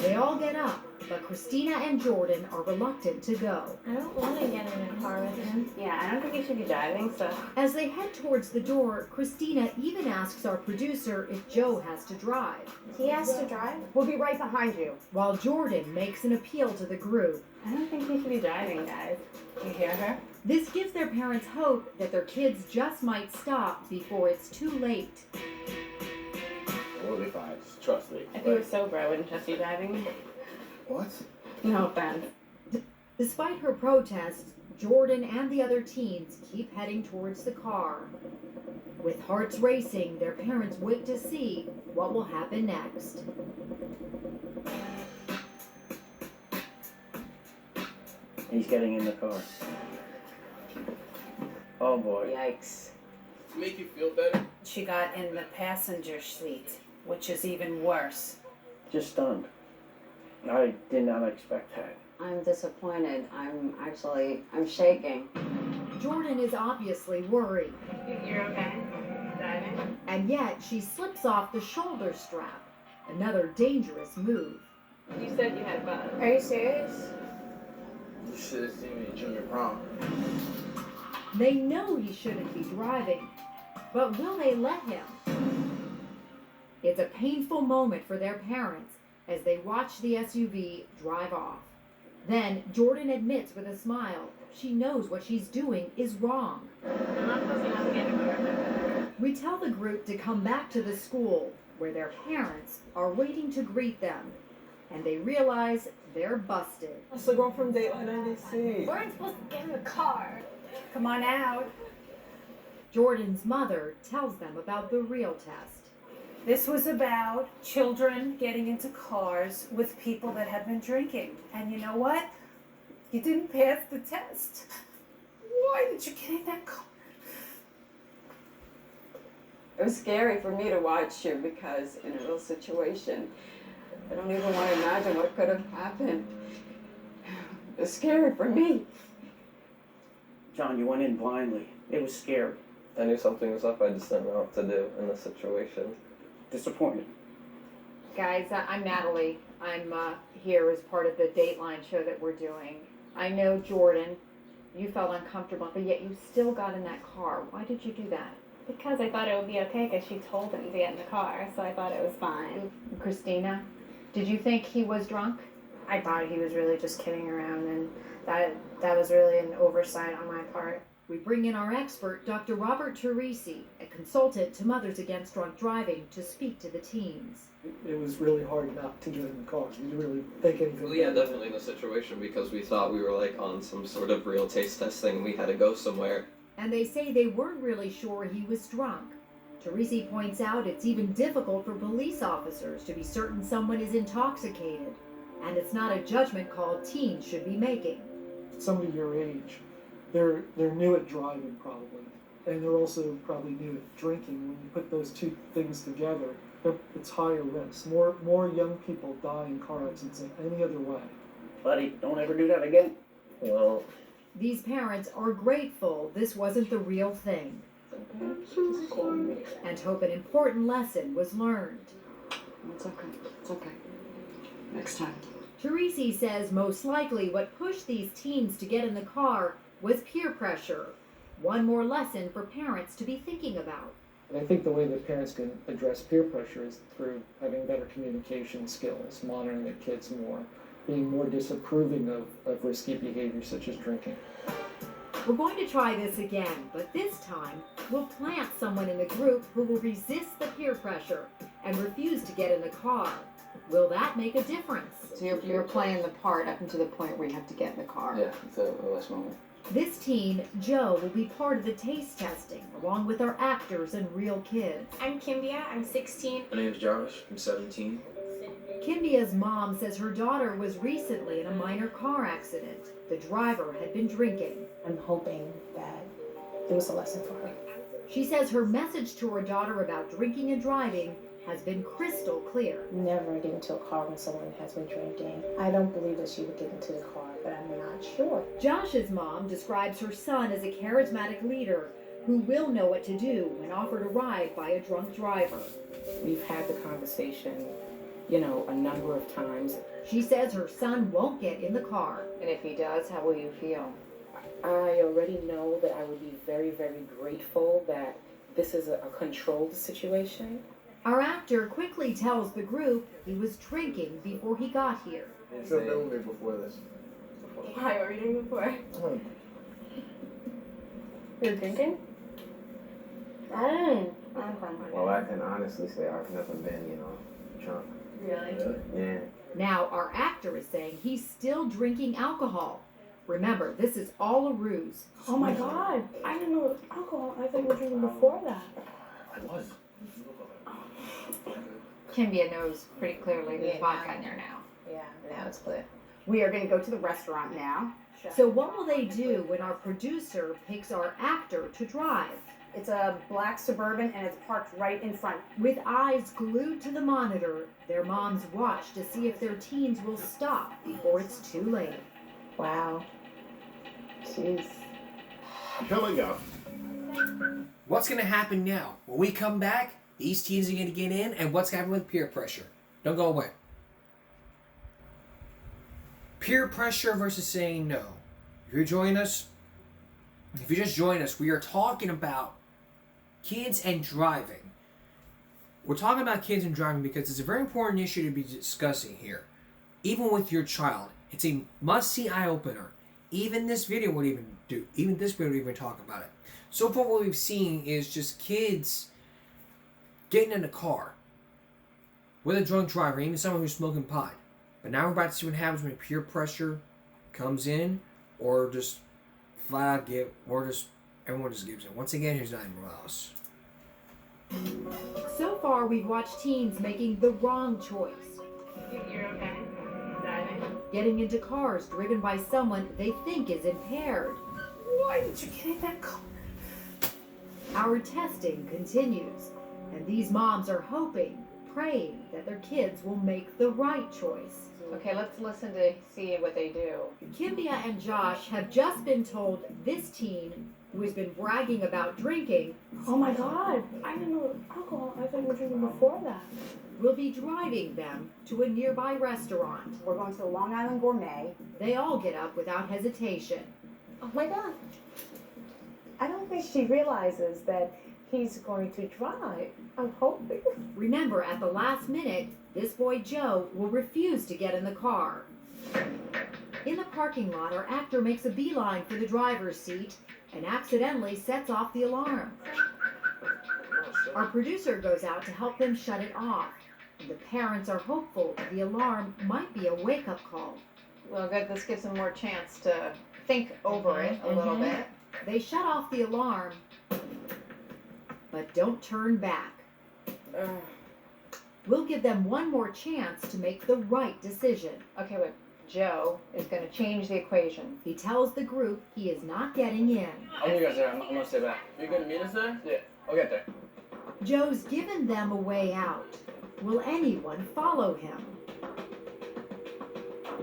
They all get up, but Christina and Jordan are reluctant to go. I don't want to get in a car with him. Yeah, I don't think you should be driving, so. As they head towards the door, Christina even asks our producer if Joe has to drive. He has to drive? We'll be right behind you. While Jordan makes an appeal to the group. I don't think he should be driving, guys. You hear her? This gives their parents hope that their kids just might stop before it's too late. We'll be fine. Just trust me. If you were sober, I wouldn't trust you driving. What? No offense. Despite her protests, Jordan and the other teens keep heading towards the car. With hearts racing, their parents wait to see what will happen next. He's getting in the car. Oh boy. Yikes. To make you feel better? She got in the passenger seat, which is even worse. Just stunned. I did not expect that. I'm disappointed. I'm shaking. Jordan is obviously worried. You're okay? Driving? And yet she slips off the shoulder strap. Another dangerous move. You said you had buzz. Are you serious? You should have seen me at junior prom. They know he shouldn't be driving, but will they let him? It's a painful moment for their parents as they watch the SUV drive off. Then Jordan admits with a smile she knows what she's doing is wrong. I'm not supposed to have to get in a car. We tell the group to come back to the school where their parents are waiting to greet them, and they realize they're busted. That's the girl from Dateline NBC. We weren't supposed to get in the car. Come on out. Jordan's mother tells them about the real test. This was about children getting into cars with people that had been drinking. And you know what? You didn't pass the test. Why did you get in that car? It was scary for me to watch you because in a real situation, I don't even want to imagine what could have happened. It was scary for me. John, you went in blindly. It was scary. I knew something was up. I just didn't know what to do in this situation. Disappointed. Guys, I'm Natalie. I'm here as part of the Dateline show that we're doing. I know, Jordan, you felt uncomfortable, but yet you still got in that car. Why did you do that? Because I thought it would be okay because she told him to get in the car, so I thought it was fine. Christina, did you think he was drunk? I thought he was really just kidding around, and that was really an oversight on my part. We bring in our expert, Dr. Robert Teresi, a consultant to Mothers Against Drunk Driving, to speak to the teens. It was really hard not to get in the car. We didn't really think anything Well, yeah, about it. definitely in the situation because we thought we were like on some sort of real taste test thing. We had to go somewhere. And they say they weren't really sure he was drunk. Teresi points out it's even difficult for police officers to be certain someone is intoxicated, and it's not a judgment call teens should be making. Somebody your age, they're new at driving probably, and they're also probably new at drinking. When you put those two things together, it's higher risk. More young people die in car accidents than any other way. Buddy, don't ever do that again. Well, These parents are grateful this wasn't the real thing, and hope an important lesson was learned. It's okay. It's okay. Next time. Teresi says most likely what pushed these teens to get in the car was peer pressure. One more lesson for parents to be thinking about. And I think the way that parents can address peer pressure is through having better communication skills, monitoring their kids more, being more disapproving of risky behavior such as drinking. We're going to try this again, but this time we'll plant someone in the group who will resist the peer pressure and refuse to get in the car. Will that make a difference? So you're playing the part up until the point where you have to get in the car. Yeah, the last moment. This teen, Joe, will be part of the taste testing, along with our actors and real kids. I'm Kimbia. I'm 16. My name's Josh. I'm 17. Kimbia's mom says her daughter was recently in a minor car accident. The driver had been drinking. I'm hoping that it was a lesson for her. She says her message to her daughter about drinking and driving has been crystal clear. Never get into a car when someone has been drinking. I don't believe that she would get into the car, but I'm not sure. Josh's mom describes her son as a charismatic leader who will know what to do when offered a ride by a drunk driver. We've had the conversation, a number of times. She says her son won't get in the car. And if he does, how will you feel? I already know that I would be very, very grateful that this is a controlled situation. Our actor quickly tells the group he was drinking before he got here. You should have been with me before this. Why were you doing before? You were drinking? Well, I can honestly say I've never been, drunk. Really? Yeah. Now our actor is saying he's still drinking alcohol. Remember, this is all a ruse. Oh my God! I didn't know alcohol. I thought you were drinking before that. I was. Kimbia knows pretty clearly there's vodka in there now. Yeah, now it's clear. We are going to go to the restaurant now. So what will they do when our producer picks our actor to drive? It's a black Suburban and it's parked right in front. With eyes glued to the monitor, their moms watch to see if their teens will stop before it's too late. Wow. Jeez. Here we go. What's going to happen now? When we come back, these teens are going to get in, and what's going to happen with peer pressure? Don't go away. Peer pressure versus saying no. If you just join us, we are talking about kids and driving. We're talking about kids and driving because it's a very important issue to be discussing here. Even with your child, it's a must-see eye-opener. Even this video would even talk about it. So far what we've seen is just kids getting in a car with a drunk driver, even someone who's smoking pot. But now we're about to see what happens when peer pressure comes in, or just flat out everyone just gives in. Once again, here's Diane Morales. So far, we've watched teens making the wrong choice. You're okay? Driving? Getting into cars driven by someone they think is impaired. Why did you get in that car? Our testing continues, and these moms are hoping, praying that their kids will make the right choice. Okay, let's listen to see what they do. Kimbia and Josh have just been told this teen, who has been bragging about drinking, Oh my God! I didn't know alcohol. I thought you were drinking before that. will be driving them to a nearby restaurant. We're going to the Long Island Gourmet. They all get up without hesitation. Oh my God! I don't think she realizes that he's going to drive. I'm hoping. Remember, at the last minute, this boy Joe will refuse to get in the car. In the parking lot, our actor makes a beeline for the driver's seat and accidentally sets off the alarm. Our producer goes out to help them shut it off. And the parents are hopeful the alarm might be a wake-up call. Well, good. This gives them more chance to think over it a little bit. They shut off the alarm, but don't turn back. We'll give them one more chance to make the right decision. Okay, wait. Joe is going to change the equation. He tells the group he is not getting in. I'll meet you guys there. I'm gonna stay back. You're gonna meet us there? Yeah, I'll get there. Joe's given them a way out. Will anyone follow him?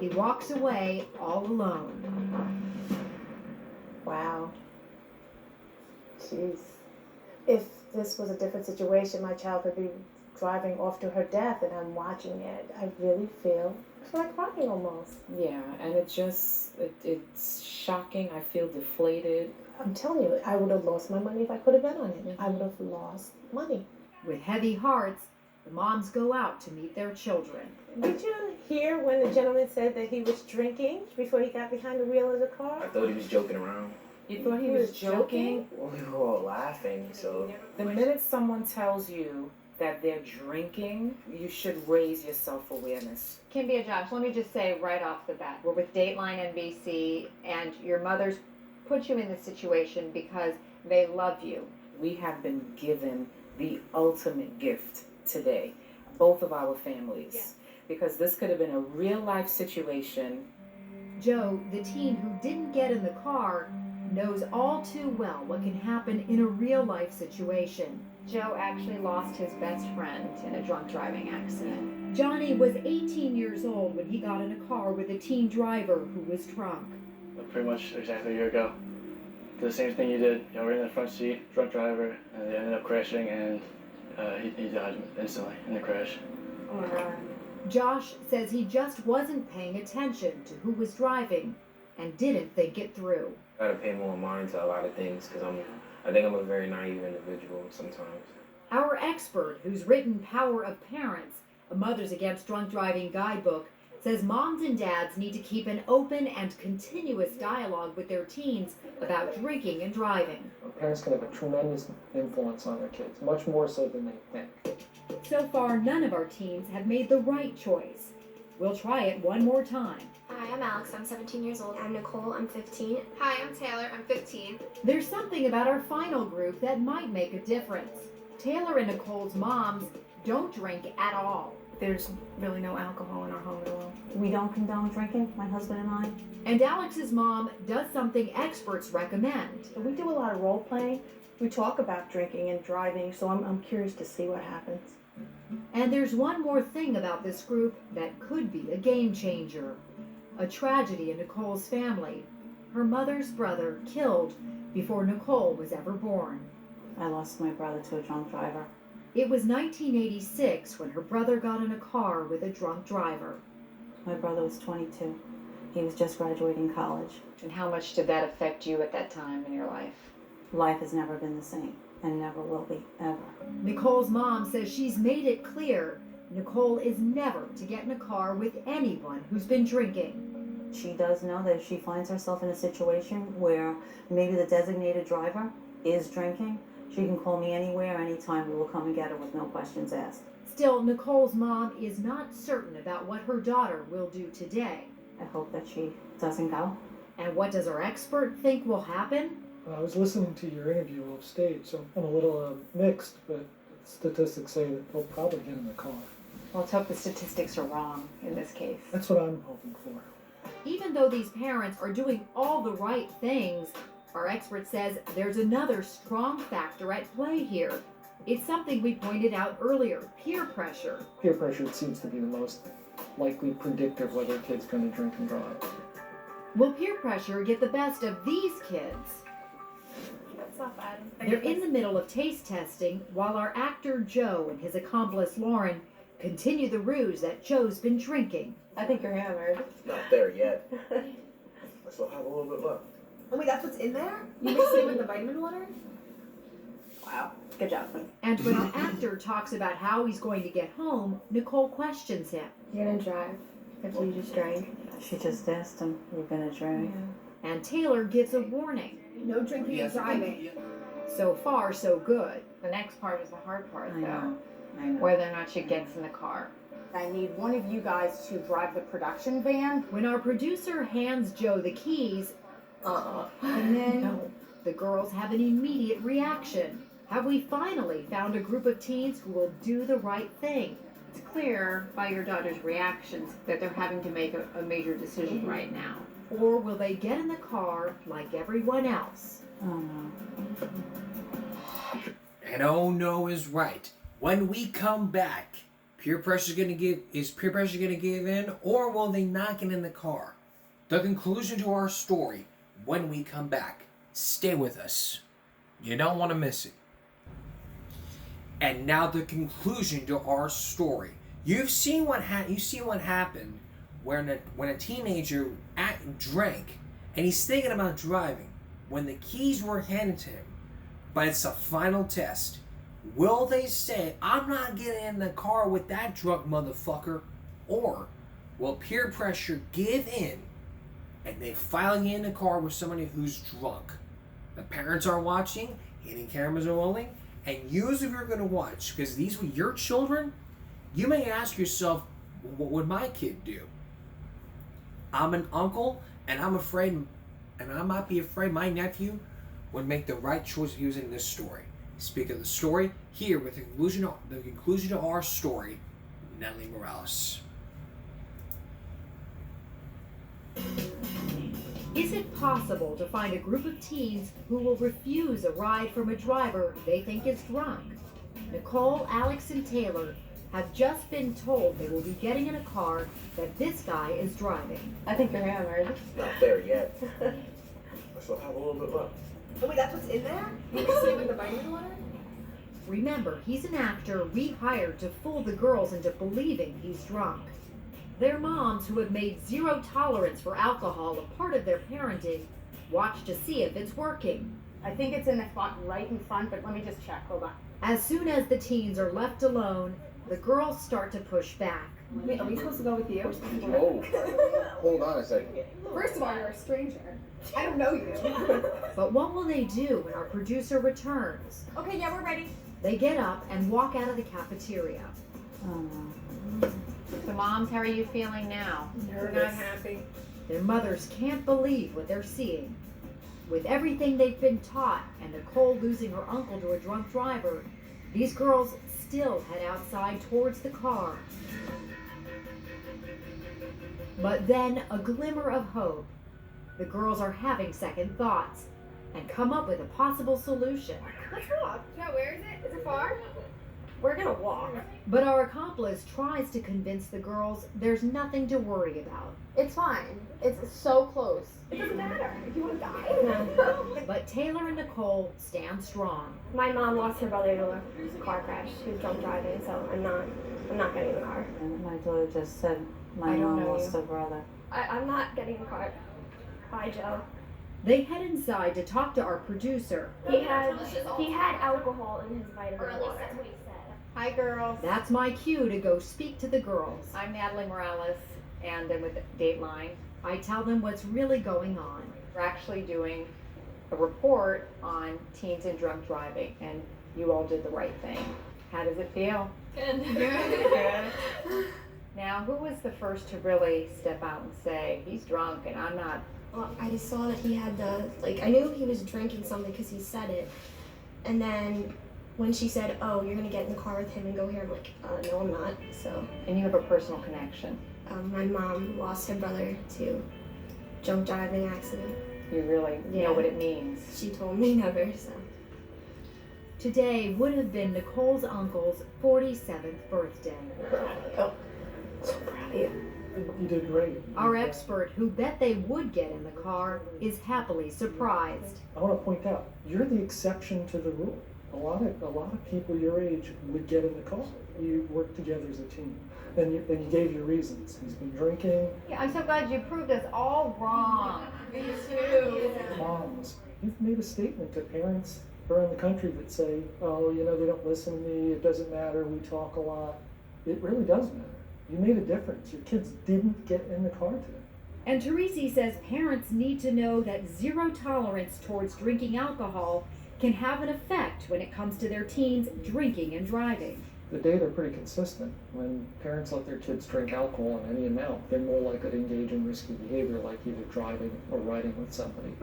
He walks away all alone. Wow. Jeez. If this was a different situation, my child could be driving off to her death, and I'm watching it. I really feel like crying almost. Yeah, and it's shocking. I feel deflated. I'm telling you, I would have lost my money if I could have been on it. I would have lost money. With heavy hearts, the moms go out to meet their children. Did you hear when the gentleman said that he was drinking before he got behind the wheel of the car? I thought he was joking around. You thought he was joking? Well, we were all laughing, so. The minute someone tells you that they're drinking, you should raise your self-awareness. Kimbia, Josh, let me just say right off the bat, we're with Dateline NBC, and your mothers put you in this situation because they love you. We have been given the ultimate gift today, both of our families, because this could have been a real-life situation. Joe, the teen who didn't get in the car, knows all too well what can happen in a real-life situation. Joe actually lost his best friend in a drunk driving accident. Johnny was 18 years old when he got in a car with a teen driver who was drunk. Pretty much exactly a year ago. Did the same thing you did. You know, we're in the front seat, drunk driver, and they ended up crashing, and he died instantly in the crash. Oh my God. Josh says he just wasn't paying attention to who was driving and didn't think it through. I gotta pay more mind to a lot of things because I think I'm a very naive individual sometimes. Our expert, who's written Power of Parents, a Mothers Against Drunk Driving guidebook, says moms and dads need to keep an open and continuous dialogue with their teens about drinking and driving. Parents can have a tremendous influence on their kids, much more so than they think. So far, none of our teens have made the right choice. We'll try it one more time. Hi, I'm Alex. I'm 17 years old. I'm Nicole. I'm 15. Hi, I'm Taylor. I'm 15. There's something about our final group that might make a difference. Taylor and Nicole's moms don't drink at all. There's really no alcohol in our home at all. We don't condone drinking, my husband and I. And Alex's mom does something experts recommend. We do a lot of role playing. We talk about drinking and driving, so I'm curious to see what happens. And there's one more thing about this group that could be a game changer. A tragedy in Nicole's family. Her mother's brother killed before Nicole was ever born. I lost my brother to a drunk driver. It was 1986 when her brother got in a car with a drunk driver. My brother was 22. He was just graduating college. And how much did that affect you at that time in your life? Life has never been the same, and never will be, ever. Nicole's mom says she's made it clear Nicole is never to get in a car with anyone who's been drinking. She does know that if she finds herself in a situation where maybe the designated driver is drinking, she can call me anywhere, anytime. We will come and get her with no questions asked. Still, Nicole's mom is not certain about what her daughter will do today. I hope that she doesn't go. And what does our expert think will happen? I was listening to your interview off stage, so I'm a little mixed, but statistics say that they'll probably get in the car. Well, let's hope the statistics are wrong in this case. That's what I'm hoping for. Even though these parents are doing all the right things, our expert says there's another strong factor at play here. It's something we pointed out earlier, peer pressure. Peer pressure seems to be the most likely predictor of whether a kid's going to drink and drive. Will peer pressure get the best of these kids? That's not bad. They're in the middle of taste testing while our actor Joe and his accomplice Lauren continue the ruse that Joe's been drinking. I think you're hammered. Not there yet. I still have a little bit left. Oh wait, that's what's in there? You mixed it with the vitamin water? Wow, good job. And when our actor talks about how he's going to get home, Nicole questions him. You're gonna drive after you just drank? She just asked him, "You're gonna drink?" Yeah. And Taylor gives a warning. No drinking and driving. So far, so good. The next part is the hard part, I know. whether or not she gets in the car. I need one of you guys to drive the production van. When our producer hands Joe the keys, And then the girls have an immediate reaction. Have we finally found a group of teens who will do the right thing? it's clear by your daughter's reactions that they're having to make a major decision right now. Or will they get in the car like everyone else? Oh no. And oh no is right. When we come back, is peer pressure gonna give in, or will they not get in the car? The conclusion to our story when we come back. Stay with us. You don't want to miss it. And now the conclusion to our story. You've seen what happened when a teenager drank and he's thinking about driving when the keys were handed to him. But it's a final test. Will they say, "I'm not getting in the car with that drunk motherfucker," or will peer pressure give in and they finally get in the car with somebody who's drunk? The parents are watching, hidden cameras are rolling, and you as if you're going to watch, because these were your children, you may ask yourself, what would my kid do? I'm an uncle, and I'm afraid, and I might be afraid my nephew would make the right choice using this story. Speak of the story, here with the conclusion to our story, Natalie Morales. Is it possible to find a group of teens who will refuse a ride from a driver they think is drunk? Nicole, Alex, and Taylor have just been told they will be getting in a car that this guy is driving. I think you're hammered. Not there yet. I still have a little bit left. Oh wait, that's what's in there? Saving the vitamin water? Remember, he's an actor we hired to fool the girls into believing he's drunk. Their moms, who have made zero tolerance for alcohol a part of their parenting, watch to see if it's working. I think it's in the spot right in front, but let me just check. Hold on. As soon as the teens are left alone, the girls start to push back. Wait, are we supposed to go with you? Oh, hold on a second. First of all, you're a stranger. I don't know you. But what will they do when our producer returns? Okay, yeah, we're ready. They get up and walk out of the cafeteria. So moms, how are you feeling now? We're not happy. Their mothers can't believe what they're seeing. With everything they've been taught and Nicole losing her uncle to a drunk driver, these girls still head outside towards the car. But then a glimmer of hope. The girls are having second thoughts and come up with a possible solution. Let's walk. Yeah, where is it? Is it far? We're gonna walk. But our accomplice tries to convince the girls there's nothing to worry about. It's fine. It's so close. It doesn't matter. If you want to die. No. But Taylor and Nicole stand strong. My mom lost her brother to a car crash. She was drunk driving, so I'm not getting in the car. And my daughter just said my I don't mom know lost you. her brother. I'm not getting in the car. Bye, Joe. They head inside to talk to our producer. He had alcohol in his vitamin water. Hi, girls. That's my cue to go speak to the girls. I'm Natalie Morales, and I'm with Dateline. I tell them what's really going on. We're actually doing a report on teens and drunk driving, and you all did the right thing. How does it feel? Good. Good. Now, who was the first to really step out and say, he's drunk and I'm not? Well, I saw that he had I knew he was drinking something because he said it. And then when she said, oh, you're going to get in the car with him and go here, I'm like, no, I'm not. So. And you have a personal connection. My mom lost her brother to drunk driving accident. You really know what it means. She told me never, so. Today would have been Nicole's uncle's 47th birthday. Oh, so proud of you. You did great. Our expert, who bet they would get in the car, is happily surprised. I want to point out, you're the exception to the rule. A lot of people your age would get in the car. You work together as a team, and you gave your reasons. He's been drinking. Yeah, I'm so glad you proved us all wrong. Me too. Moms, you've made a statement to parents around the country that say, oh, they don't listen to me. It doesn't matter. We talk a lot. It really does matter. You made a difference. Your kids didn't get in the car today. And Teresi says parents need to know that zero tolerance towards drinking alcohol can have an effect when it comes to their teens drinking and driving. The data are pretty consistent. When parents let their kids drink alcohol in any amount, they're more likely to engage in risky behavior like either driving or riding with somebody.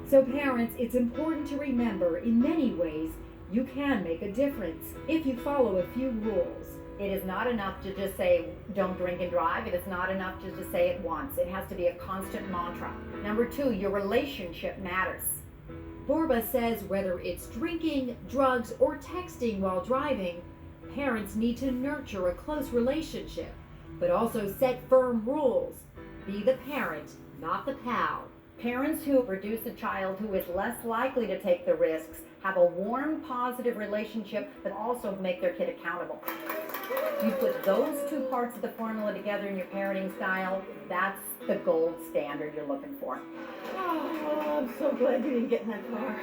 So parents, it's important to remember in many ways you can make a difference if you follow a few rules. It is not enough to just say, don't drink and drive. It is not enough to just say it once. It has to be a constant mantra. Number 2, your relationship matters. Borba says whether it's drinking, drugs, or texting while driving, parents need to nurture a close relationship, but also set firm rules. Be the parent, not the pal. Parents who produce a child who is less likely to take the risks have a warm, positive relationship, but also make their kid accountable. You put those two parts of the formula together in your parenting style, that's the gold standard you're looking for. Oh, I'm so glad you didn't get in that car.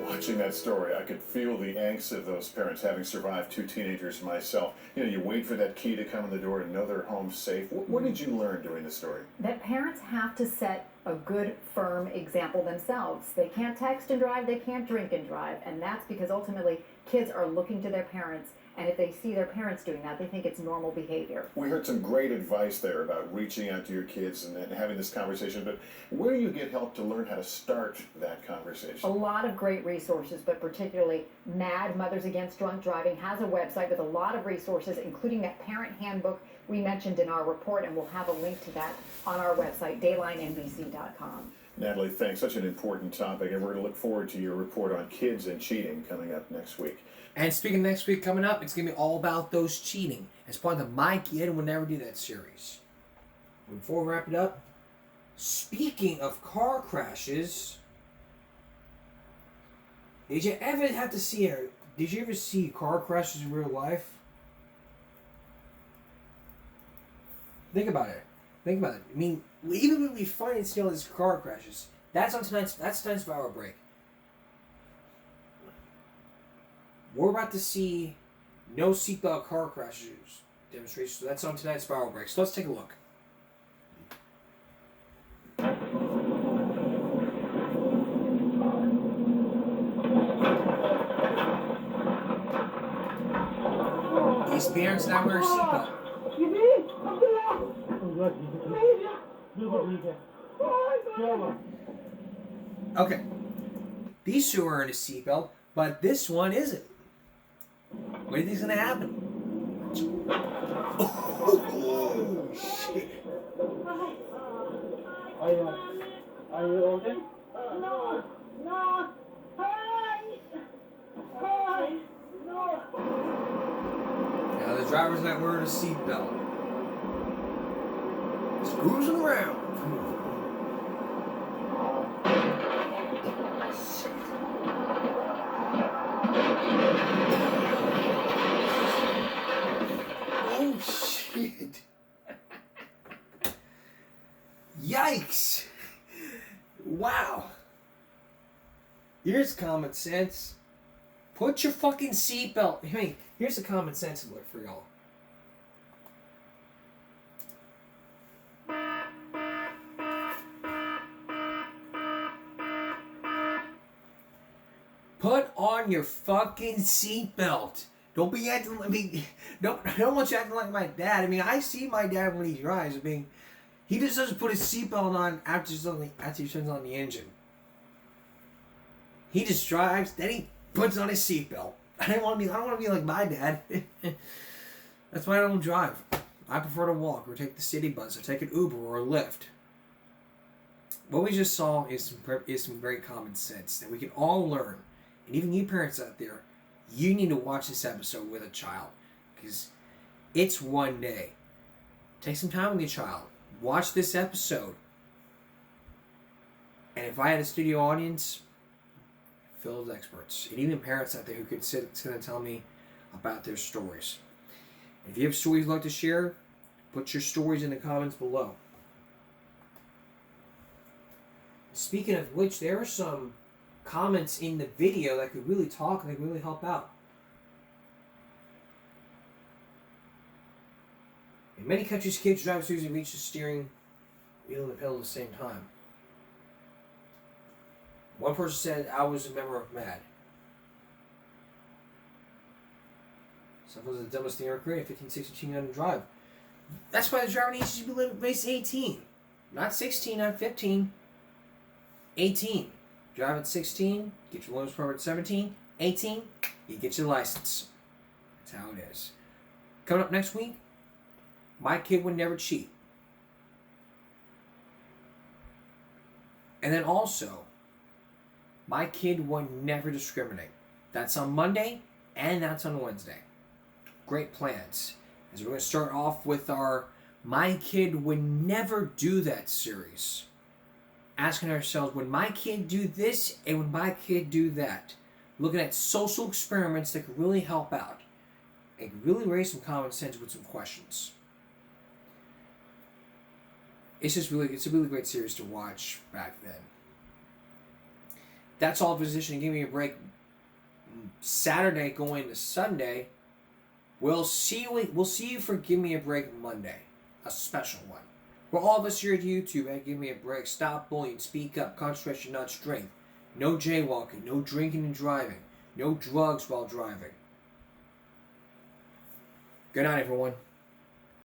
Watching that story, I could feel the angst of those parents, having survived 2 teenagers myself. You wait for that key to come in the door and know their home's safe. What did you learn during the story? That parents have to set a good, firm example themselves. They can't text and drive, they can't drink and drive, and that's because ultimately kids are looking to their parents, and if they see their parents doing that, they think it's normal behavior. We heard some great advice there about reaching out to your kids and having this conversation, but where do you get help to learn how to start that conversation? A lot of great resources, but particularly MAD, Mothers Against Drunk Driving, has a website with a lot of resources, including that parent handbook we mentioned in our report, and we'll have a link to that on our website, daylinenbc.com. Natalie, thanks. Such an important topic, and we're going to look forward to your report on kids and cheating coming up next week. And speaking of next week coming up, it's going to be all about those cheating as part of the My Kid Would Never Do That series. Before we wrap it up, speaking of car crashes, did you ever see car crashes in real life? Think about it. I mean, even when we find and see all these car crashes, that's tonight's Power Break. We're about to see no seatbelt car crashes demonstration, so that's on tonight's Power Break. So let's take a look. These parents now wear a seatbelt. Okay. These two are in a seatbelt, but this one isn't. What do you think's gonna happen? Oh, shit. Are you okay? No. Now the driver's not wearing a seatbelt. Just cruising around. Oh shit. Yikes. Wow. Here's common sense. Put your fucking seatbelt. I mean, here's a common sense alert for y'all. Put on your fucking seatbelt. Don't be acting like I don't want you acting like my dad. I mean, I see my dad when he drives. I mean, he just doesn't put his seatbelt on after he turns on the engine. He just drives, then he puts on his seatbelt. I don't want to be like my dad. That's why I don't drive. I prefer to walk or take the city bus or take an Uber or a Lyft. What we just saw is some very common sense that we can all learn. And even you parents out there, you need to watch this episode with a child. Because it's one day. Take some time with your child. Watch this episode. And if I had a studio audience, filled with experts. And even parents out there who could sit and tell me about their stories. If you have stories you'd like to share, put your stories in the comments below. Speaking of which, there are some comments in the video that could really talk and that could really help out. In many countries, kids drive as usually reach the steering wheel and the pedal at the same time. One person said, I was a member of MAD. Sometimes the dumbest thing ever created, 15, 16 on the drive. That's why the driver needs to be raised 18. Not 16, not 15. 18. Drive at 16, get your learner's permit at 17. 18, you get your license. That's how it is. Coming up next week, My Kid Would Never Cheat. And then also, My Kid Would Never Discriminate. That's on Monday, and that's on Wednesday. Great plans. As we're going to start off with our My Kid Would Never Do That series. Asking ourselves, would my kid do this, and would my kid do that? Looking at social experiments that could really help out. And could really raise some common sense with some questions. It's a really great series to watch back then. That's all position. Give me a break. Saturday going to Sunday. We'll see you for Give Me a Break Monday. A special one. For all of us here at YouTube, hey, give me a break. Stop bullying. Speak up. Concentration, not strength. No jaywalking. No drinking and driving. No drugs while driving. Good night, everyone.